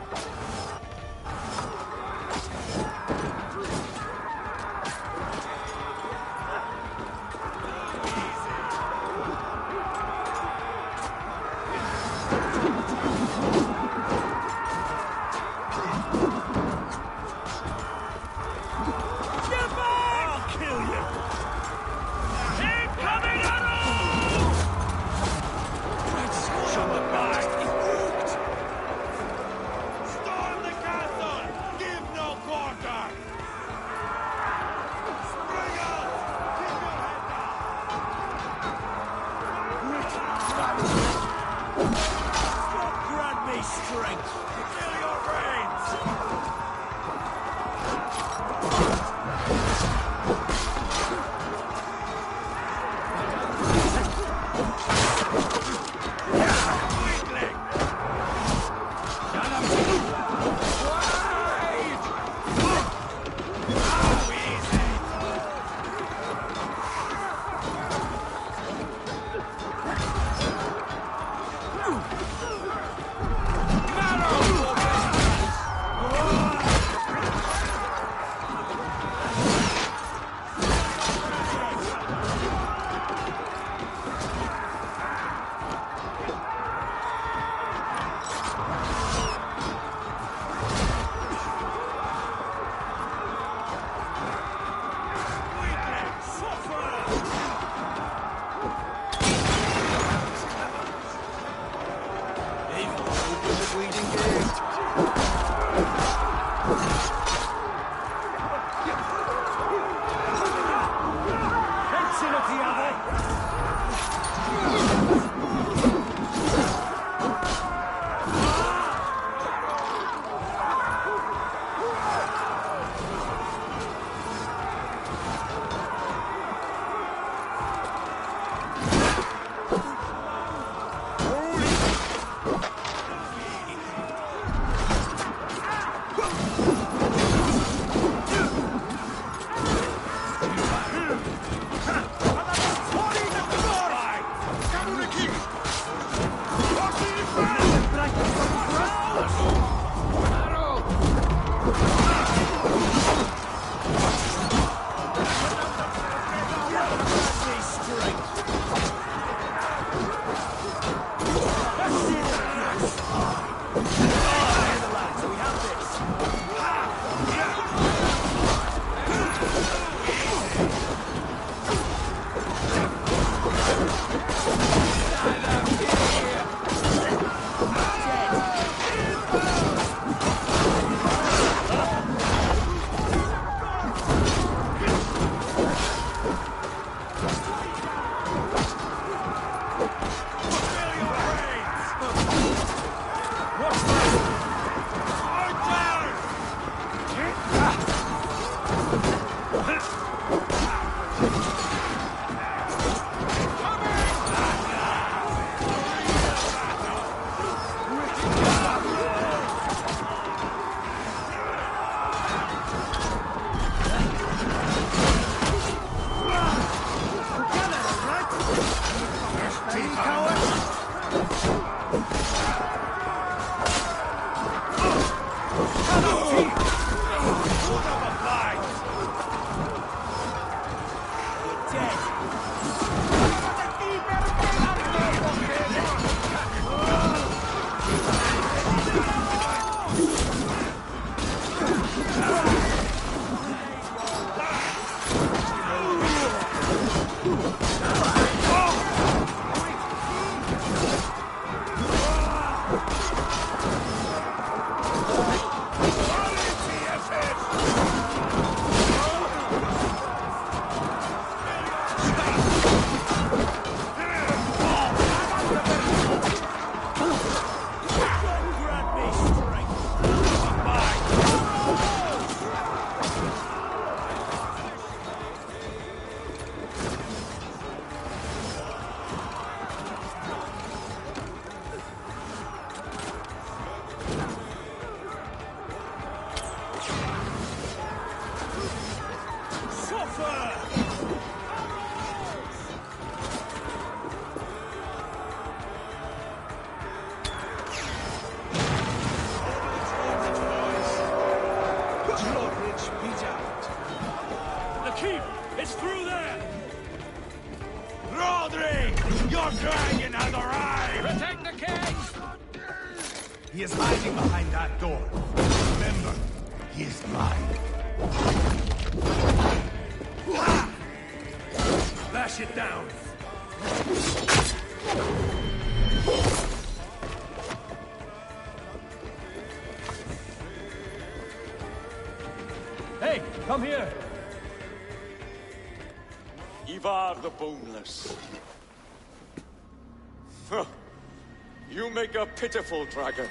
He is hiding behind that door. Remember, he is mine. Lash it down. Hey, come here! Ivar the Boneless. Huh. You make a pitiful dragon.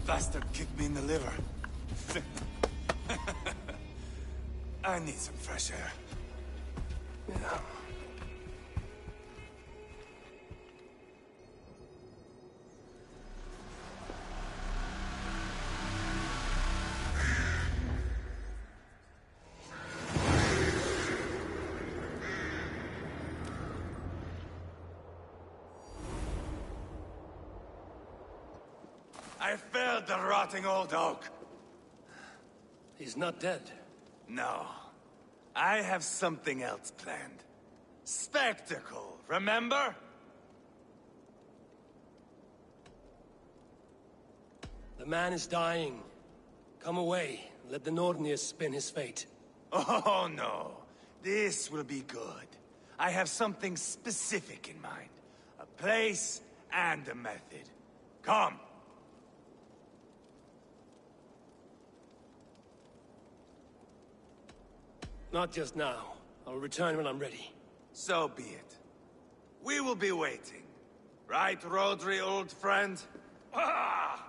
Bastard kicked me in the liver. I need some fresh air. Yeah. I felled the rotting old oak. He's not dead. No. I have something else planned. Spectacle, remember? The man is dying. Come away. Let the Nordnir spin his fate. Oh, no. This will be good. I have something specific in mind. A place and a method. Come. Not just now. I'll return when I'm ready. So be it. We will be waiting. Right, Rodri, old friend? Ah!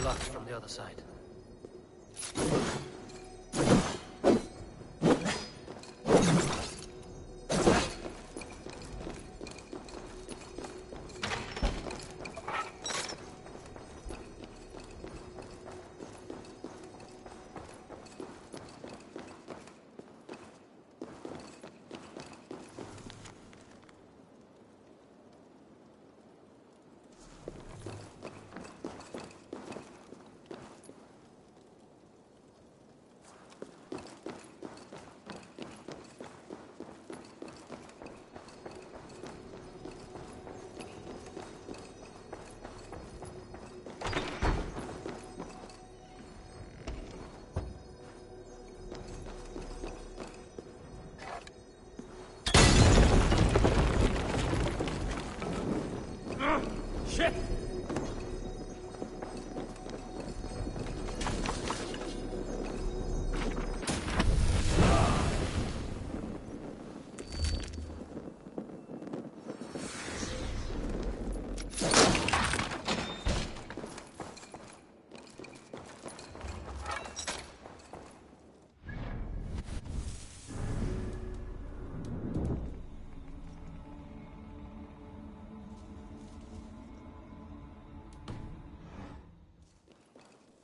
Locked from the other side. Shit!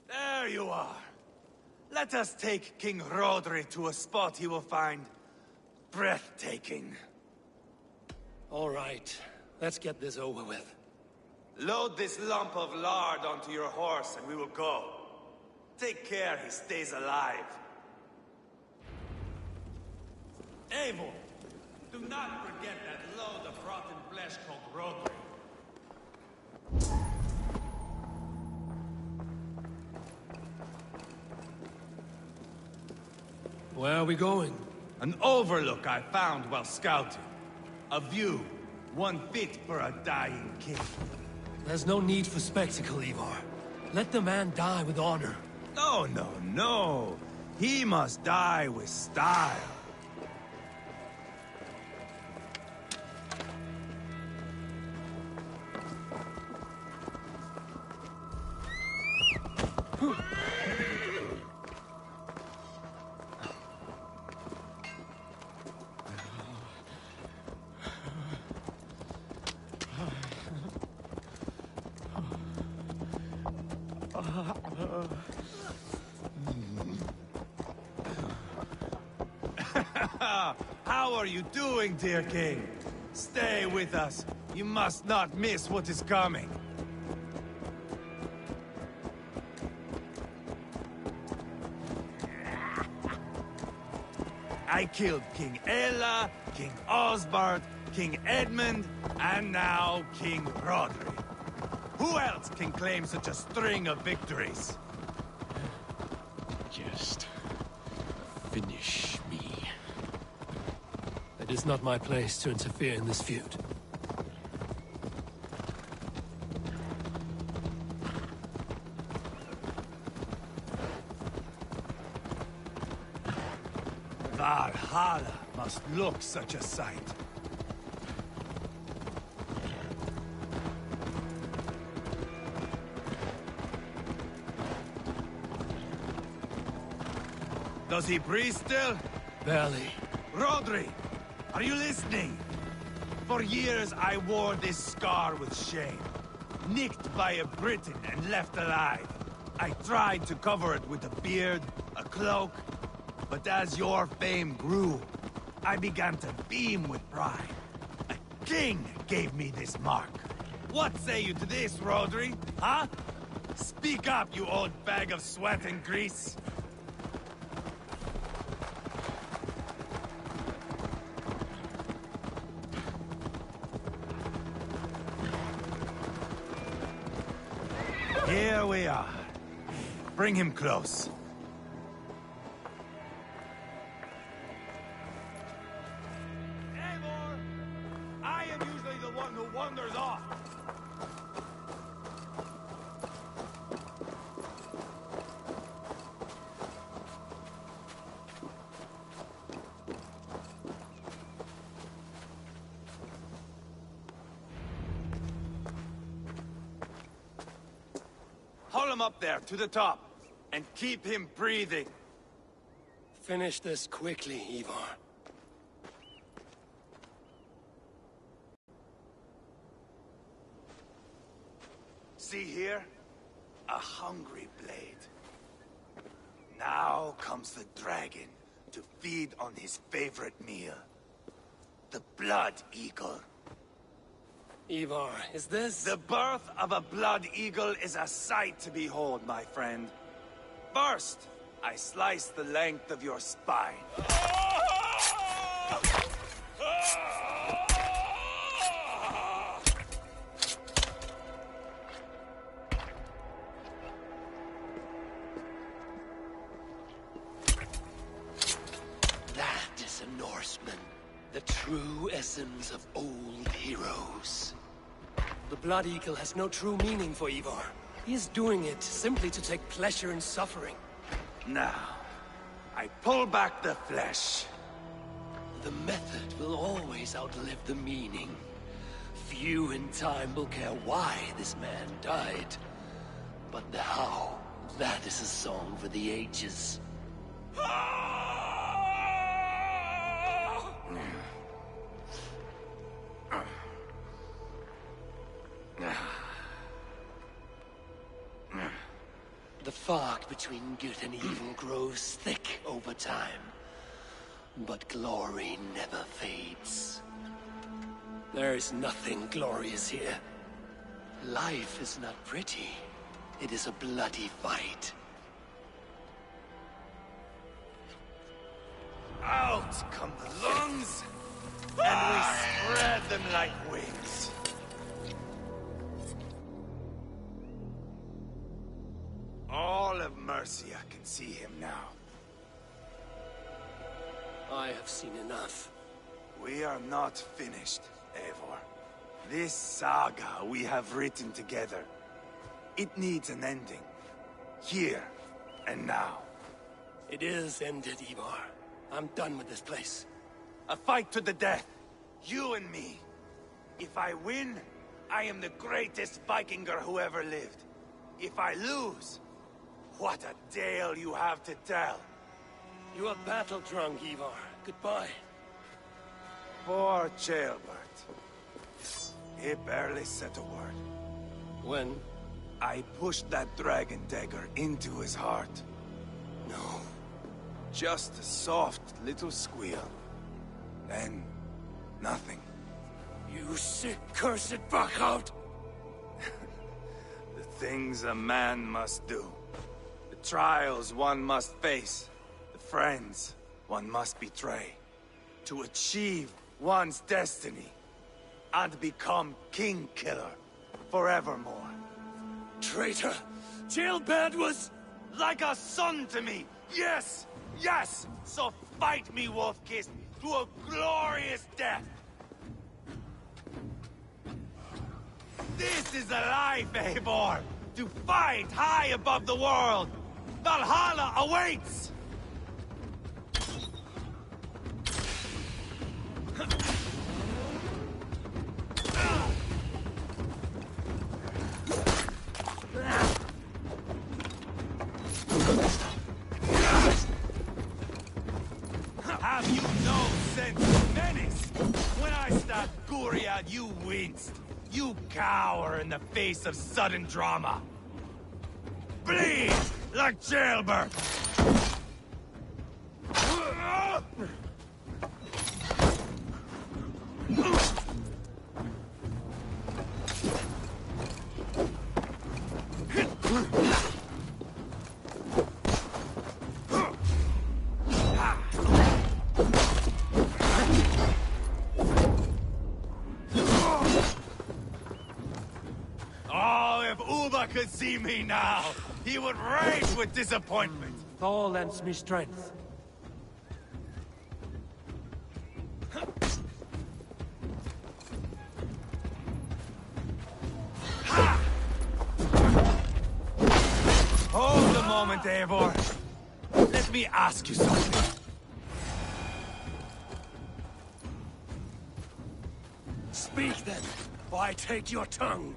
There you are. Let us take King Rodri to a spot he will find breathtaking. All right. Let's get this over with. Load this lump of lard onto your horse and we will go. Take care he stays alive. Eivor, do not forget that load of rotten flesh called Rodri. Where are we going? An overlook I found while scouting. A view, one fit for a dying king. There's no need for spectacle, Ivar. Let the man die with honor. No, no, no. He must die with style. How are you doing, dear king? Stay with us. You must not miss what is coming. I killed King Ella, King Osbert, King Edmund, and now King Rodri. Who else can claim such a string of victories? Just finish me. It is not my place to interfere in this feud. Valhalla must look such a sight. Does he breathe still? Barely. Rodri, are you listening? For years I wore this scar with shame. Nicked by a Briton and left alive. I tried to cover it with a beard, a cloak, but as your fame grew, I began to beam with pride. A king gave me this mark. What say you to this, Rodri? Huh? Speak up, you old bag of sweat and grease. Here we are. Bring him close. Eivor! I am usually the one who wanders off. Haul him up there, to the top, and keep him breathing. Finish this quickly, Ivar. See here? A hungry blade. Now comes the dragon to feed on his favorite meal. The blood eagle. Ivar, is this... The birth of a blood eagle is a sight to behold, my friend. First, I slice the length of your spine. That is a Norseman. The true essence of old heroes. The Blood Eagle has no true meaning for Ivar. He is doing it simply to take pleasure in suffering. Now, I pull back the flesh. The method will always outlive the meaning. Few in time will care why this man died. But the how, that is a song for the ages. The fog between good and evil grows thick over time. But glory never fades. There is nothing glorious here. Life is not pretty. It is a bloody fight. Out come the lungs! tongues, and we spread them like wings. All of Mercia can see him now. I have seen enough. We are not finished, Eivor. This saga we have written together, it needs an ending. Here and now. It is ended, Ivar. I'm done with this place. A fight to the death. You and me. If I win, I am the greatest Vikinger who ever lived. If I lose, what a tale you have to tell. You are battle-drunk, Ivar. Goodbye. Poor Ceolbert. He barely said a word. When? I pushed that dragon dagger into his heart. No. Just a soft little squeal. Then, nothing. You sick, cursed fuck-out! The things a man must do. The trials one must face. The friends one must betray. To achieve one's destiny. And become king-killer forevermore. Traitor! Ceolbert was... like a son to me! Yes! Yes! So fight me, Wolf-Kissed, to a glorious death! This is a life, Eivor! To fight high above the world! Valhalla awaits! Have you no sense of menace? When I stabbed Guriad, you winced. You cower in the face of sudden drama. Bleed like Ceolbert! Could see me now, he would rage with disappointment. Thor lends me strength. Hold a moment, Eivor. Let me ask you something. Speak then, or I take your tongue.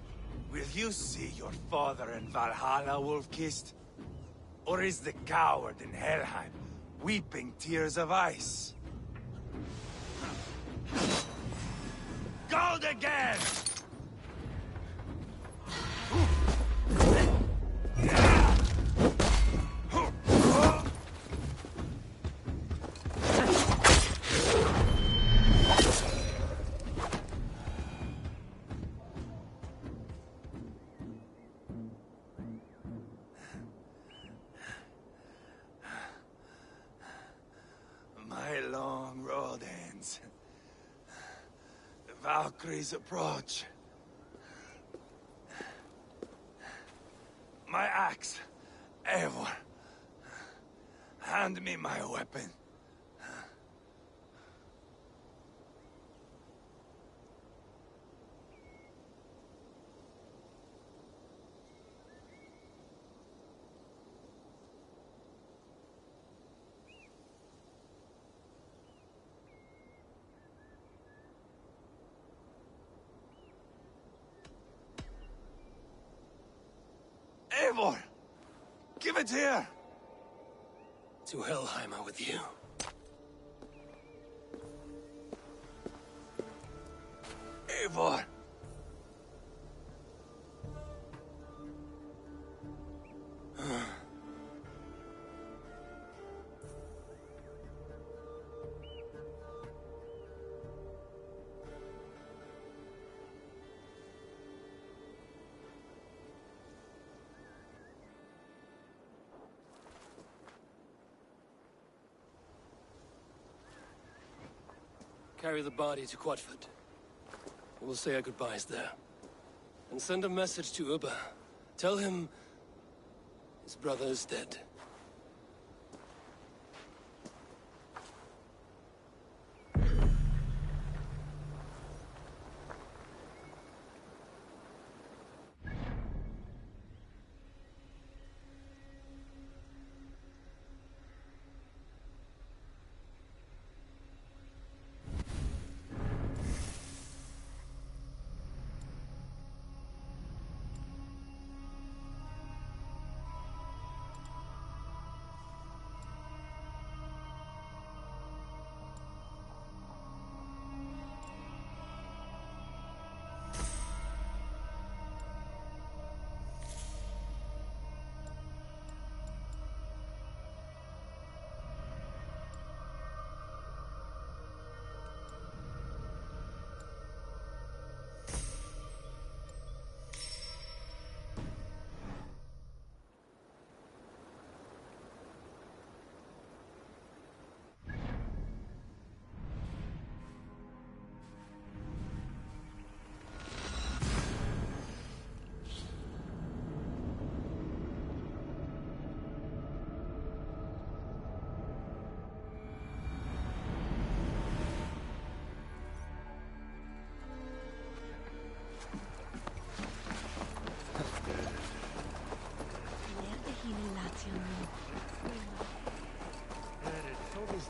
Will you see your father in Valhalla, Wolf-Kissed? Or is the coward in Helheim weeping tears of ice? Gold again! Valkyries approach. My axe, Eivor. Hand me my weapon. Eivor! Give it here! To Helheim with you. Eivor! Carry the body to Quatford. We'll say our goodbyes there. And send a message to Ubba. Tell him his brother is dead.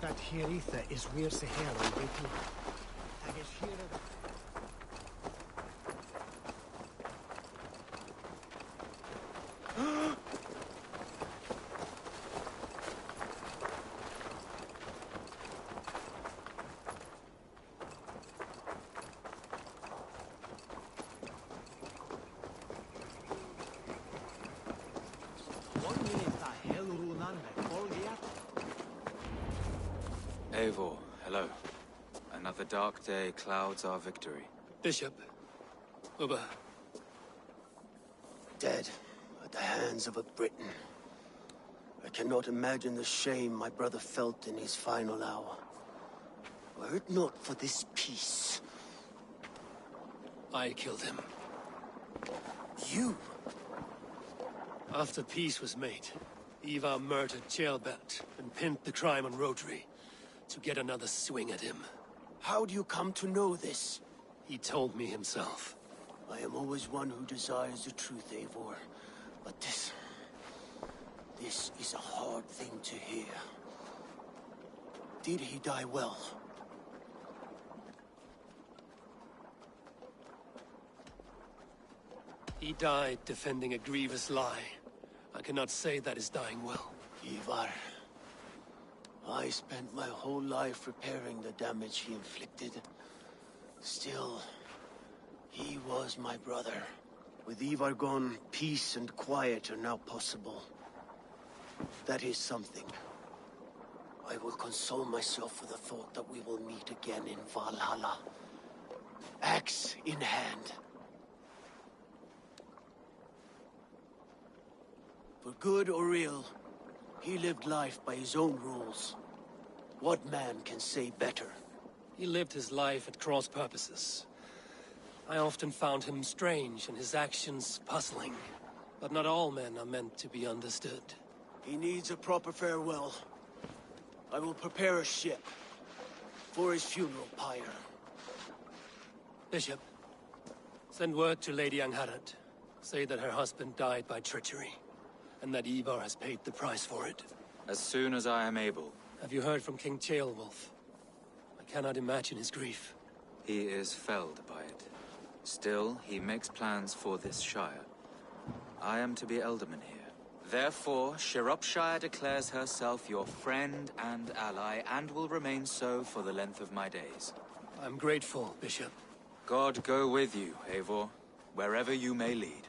That Hiritha is where Sahara waiting. I guess here. Eivor, hello. Another dark day clouds our victory. Bishop. Ubba. Dead at the hands of a Briton. I cannot imagine the shame my brother felt in his final hour. Were it not for this peace. I killed him. You? After peace was made, Ivar murdered Ceolbert and pinned the crime on Rodri to get another swing at him. How do you come to know this? He told me himself. I am always one who desires the truth, Eivor. But this is a hard thing to hear. Did he die well? He died defending a grievous lie. I cannot say that is dying well. Ivar, I spent my whole life repairing the damage he inflicted. Still, he was my brother. With Ivar gone, peace and quiet are now possible. That is something. I will console myself with the thought that we will meet again in Valhalla. Axe in hand. For good or ill, he lived life by his own rules. What man can say better? He lived his life at cross purposes. I often found him strange and his actions puzzling. But not all men are meant to be understood. He needs a proper farewell. I will prepare a ship for his funeral pyre. Bishop, send word to Lady Angharad. Say that her husband died by treachery, and that Ivar has paid the price for it. As soon as I am able. Have you heard from King Ceolwulf? I cannot imagine his grief. He is felled by it. Still, he makes plans for this shire. I am to be Elderman here. Therefore, Shropshire declares herself your friend and ally, and will remain so for the length of my days. I'm grateful, Bishop. God go with you, Eivor, wherever you may lead.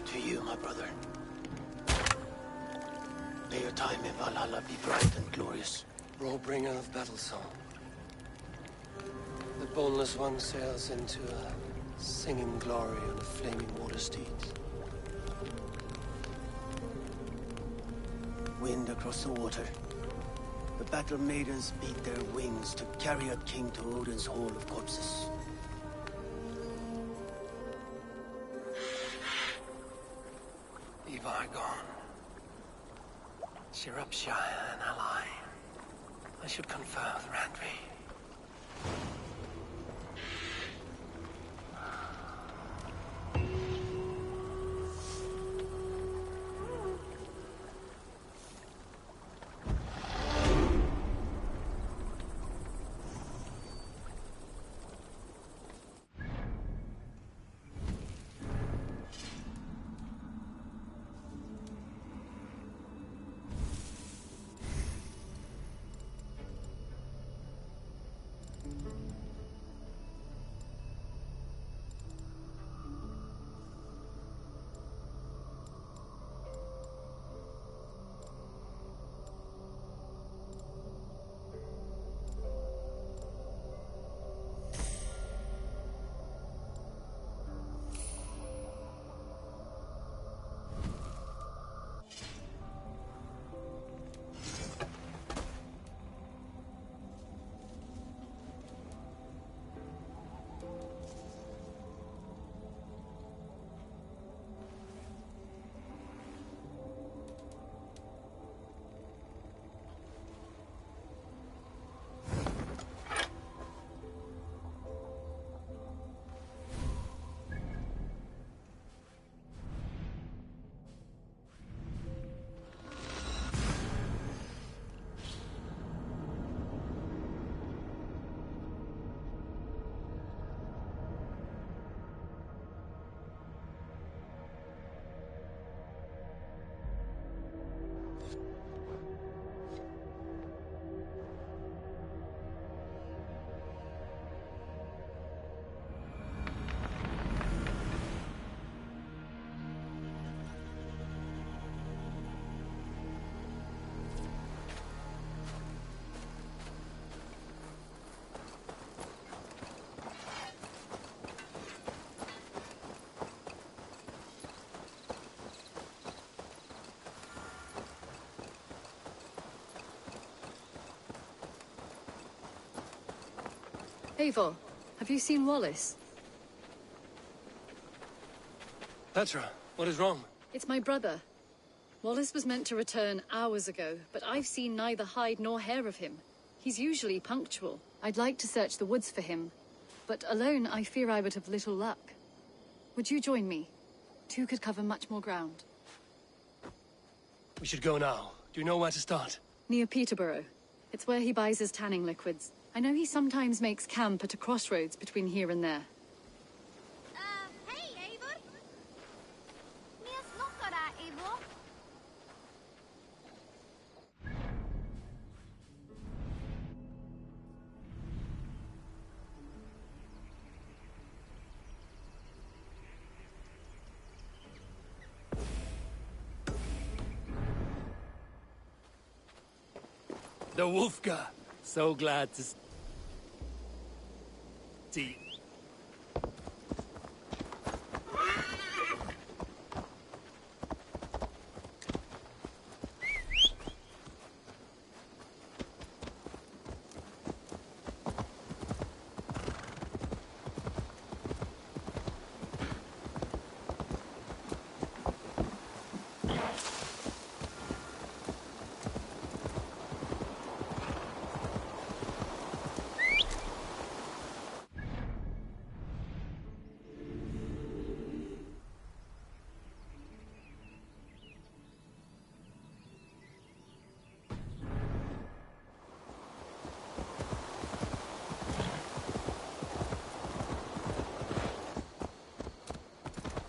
To you, my brother. May your time in Valhalla be bright and glorious. Bringer of battle song. The boneless one sails into a singing glory on a flaming water steed. Wind across the water. The battle maidens beat their wings to carry a king to Odin's Hall of Corpses. Ivar gone. Shirapshire, an ally. I should confer with Randvi. Eivor, have you seen Wallace? Petra, what is wrong? It's my brother. Wallace was meant to return hours ago, but I've seen neither hide nor hair of him. He's usually punctual. I'd like to search the woods for him, but alone I fear I would have little luck. Would you join me? Two could cover much more ground. We should go now. Do you know where to start? Near Peterborough. It's where he buys his tanning liquids. I know he sometimes makes camp at a crossroads between here and there. Hey, Eivor! Ni snackar där, Eivor. The Wolfgar. So glad to see.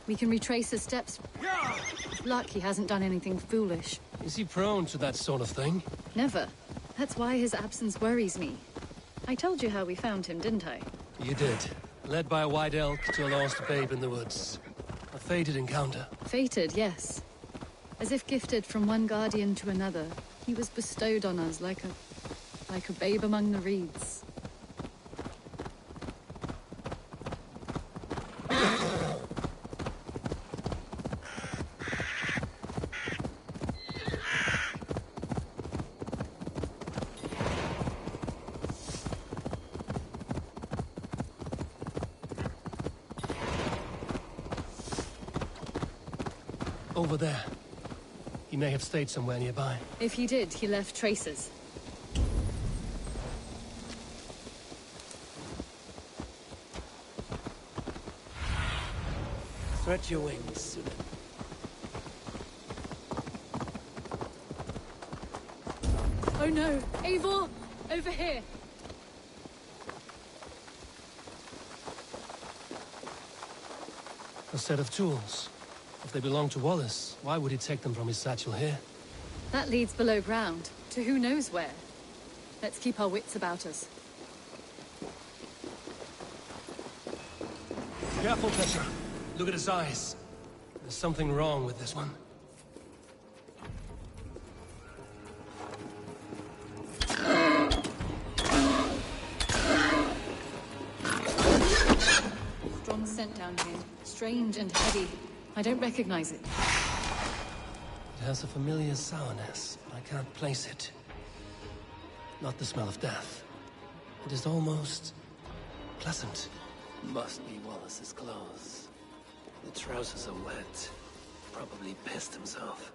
We can retrace his steps. Luck he hasn't done anything foolish. Is he prone to that sort of thing? Never. That's why his absence worries me. I told you how we found him, didn't I? You did. Led by a white elk to a lost babe in the woods. A fated encounter. Fated, yes. As if gifted from one guardian to another, he was bestowed on us like a babe among the reeds. Over there. He may have stayed somewhere nearby. If he did, he left traces. Stretch your wings. Oh no! Eivor! Over here! A set of tools. If they belong to Wallace, why would he take them from his satchel here? That leads below ground, to who knows where. Let's keep our wits about us. Careful, Petra. Look at his eyes. There's something wrong with this one. Strong scent down here. Strange and heavy. I don't recognize it. It has a familiar sourness, but I can't place it. Not the smell of death. It is almost pleasant. Must be Wallace's clothes. The trousers are wet. Probably pissed himself.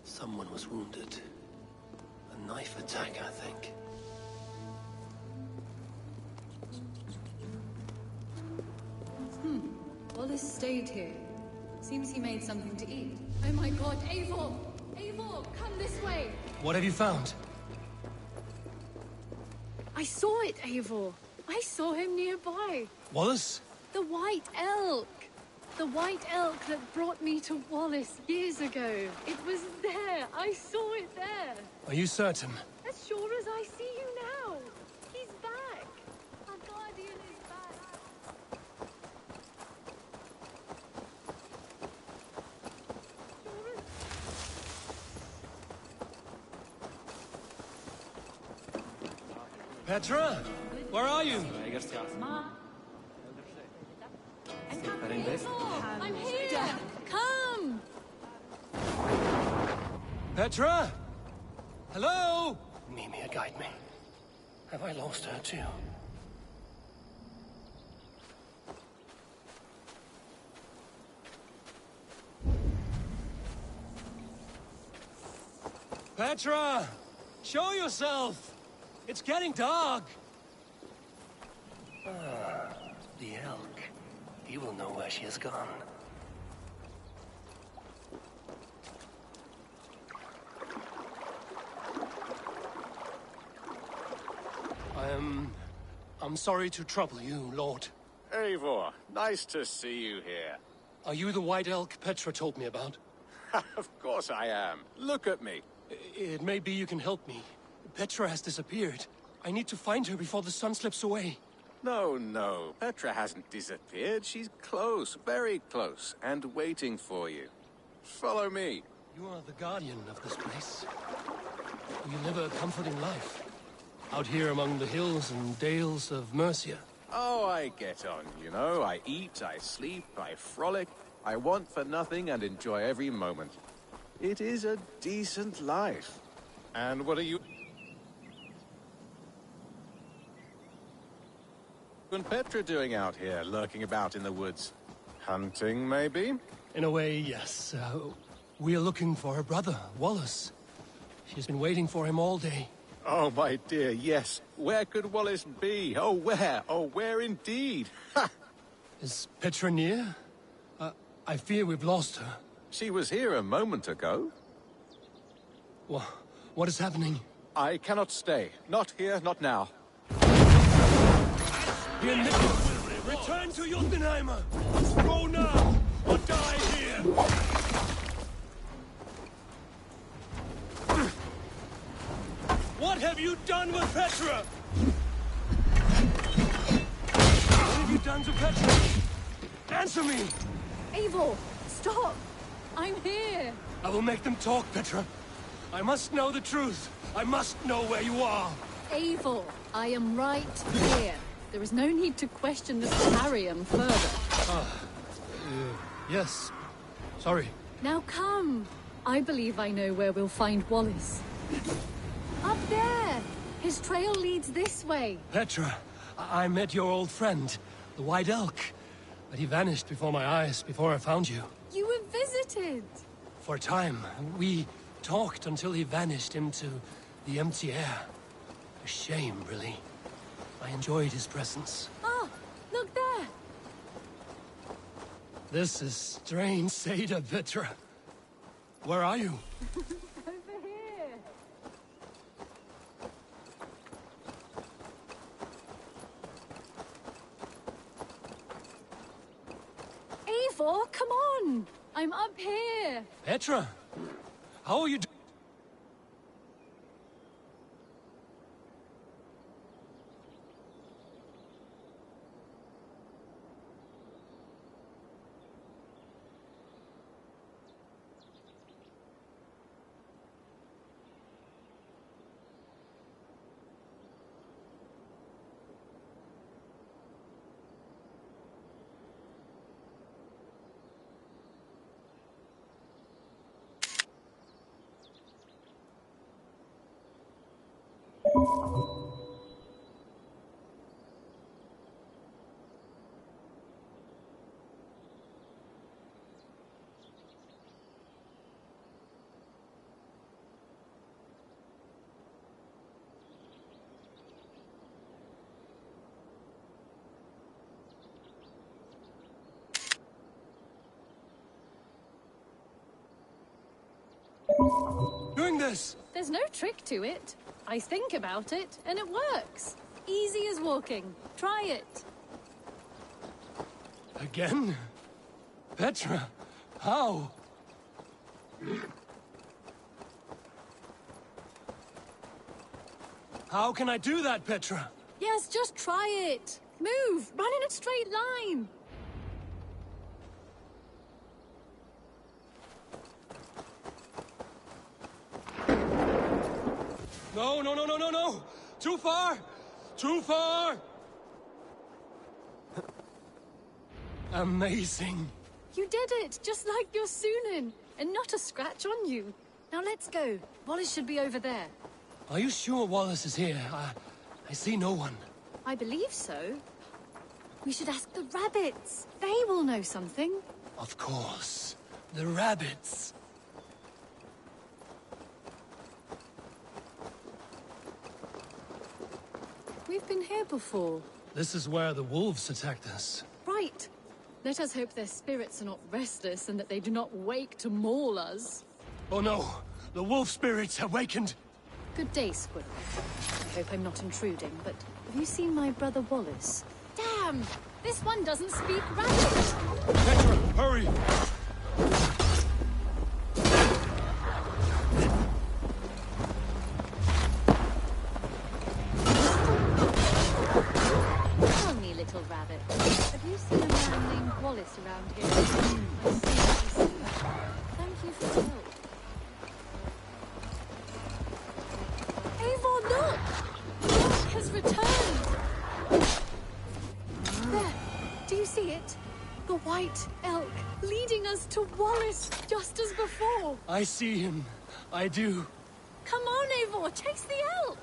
Someone was wounded. A knife attack, I think. Wallace stayed here. Seems he made something to eat. Oh my god, Eivor! Eivor, come this way! What have you found? I saw it, Eivor. I saw him nearby. Wallace? The White Elk! The White Elk that brought me to Wallace years ago. It was there. I saw it there. Are you certain? As sure as I see you now. He's back. Our guardian is back. Petra? Where are you? I'm here! Come! Petra? Hello? Mimir, guide me. Have I lost her too? Petra! Show yourself! It's getting dark! Ah, the elk. He will know where she has gone. I'm sorry to trouble you, Lord. Eivor, nice to see you here. Are you the White Elk Petra told me about? Of course I am. Look at me. It may be you can help me. Petra has disappeared. I need to find her before the sun slips away. No. Petra hasn't disappeared. She's close, very close, and waiting for you. Follow me. You are the guardian of this place. You live a comforting life. Out here among the hills and dales of Mercia. Oh, I get on, you know. I eat, I sleep, I frolic. I want for nothing and enjoy every moment. It is a decent life. And what are you... and Petra doing out here, lurking about in the woods? Hunting, maybe? In a way, yes. We are looking for her brother, Wallace. She's been waiting for him all day. Oh, my dear, yes. Where could Wallace be? Oh, where? Oh, where indeed? Ha! Is Petra near? I fear we've lost her. She was here a moment ago. What is happening? I cannot stay. Not here, not now. Return to Jotunheimer! Go now, or die here! What have you done with Petra? done to Petra? Answer me! Eivor, stop! I'm here! I will make them talk, Petra. I must know the truth. I must know where you are. Eivor, I am right here. There is no need to question this Tarium further. Yes. Sorry. Now come. I believe I know where we'll find Wallace. Up there! His trail leads this way. Petra, I met your old friend, the White Elk. But he vanished before my eyes, before I found you. You were visited. For a time, we talked until he vanished into the empty air. A shame, really. I enjoyed his presence. Ah, look there! This is strange, Seda, Petra. Where are you? Over here. Eivor, come on! I'm up here! Petra! How are you doing? Doing this? There's no trick to it. I think about it, and it works. Easy as walking. Try it. Again? Petra, how? How can I do that, Petra? Yes, just try it. Move. Run in a straight line. No, no, no, no, no, no! Too far! Too far! Amazing. You did it, just like your Sunan, and not a scratch on you. Now let's go. Wallace should be over there. Are you sure Wallace is here? I see no one. I believe so. We should ask the rabbits. They will know something. Of course. The rabbits. We've been here before. This is where the wolves attacked us. Right. Let us hope their spirits are not restless and that they do not wake to maul us. Oh no! The wolf spirits have wakened! Good day, Squirrel. I hope I'm not intruding, but have you seen my brother Wallace? Damn! This one doesn't speak rabbit! Petra, hurry! Tell me, little rabbit, have you seen a man named Wallace around here? I see. Thank you for the help. Eivor, look! Luck has returned! There! Do you see it? The white elk, leading us to Wallace, just as before! I see him. I do. Come on, Eivor, chase the elk!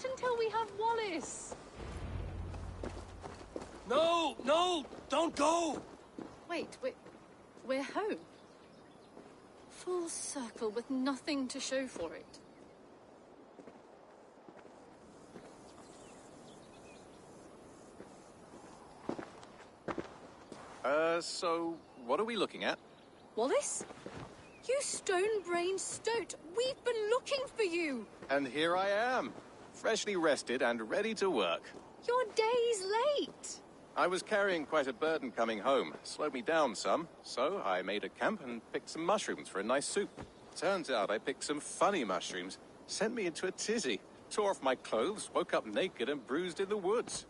Until we have Wallace. No, no, don't go. Wait, we're home. Full circle with nothing to show for it. So what are we looking at? Wallace? You stone-brained stoat! We've been looking for you! And here I am, freshly rested and ready to work. You're days late! I was carrying quite a burden coming home. Slowed me down some, so I made a camp and picked some mushrooms for a nice soup. Turns out I picked some funny mushrooms. Sent me into a tizzy. Tore off my clothes, woke up naked and bruised in the woods.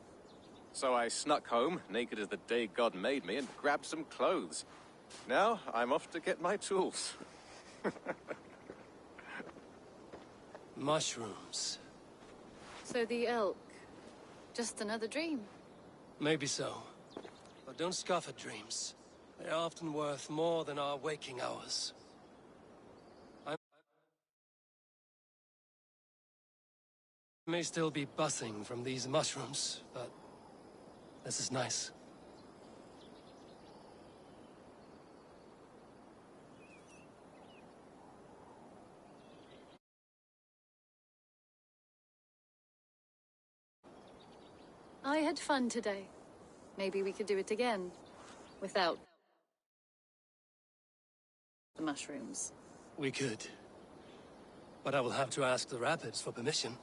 So I snuck home, naked as the day God made me, and grabbed some clothes. Now I'm off to get my tools. Mushrooms. So the elk. Just another dream. Maybe so. But don't scoff at dreams. They're often worth more than our waking hours. I may still be buzzing from these mushrooms, but this is nice. I had fun today. Maybe we could do it again. Without the mushrooms. We could. But I will have to ask the rapids for permission.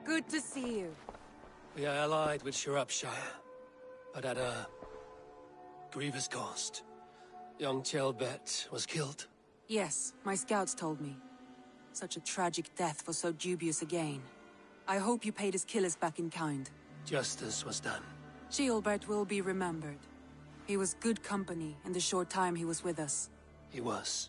Good to see you. We are allied with Shropshire, but at a grievous cost. Young Chelbet was killed. Yes, my scouts told me. Such a tragic death for so dubious a gain. I hope you paid his killers back in kind. Justice was done. Gilbert will be remembered. He was good company in the short time he was with us. He was.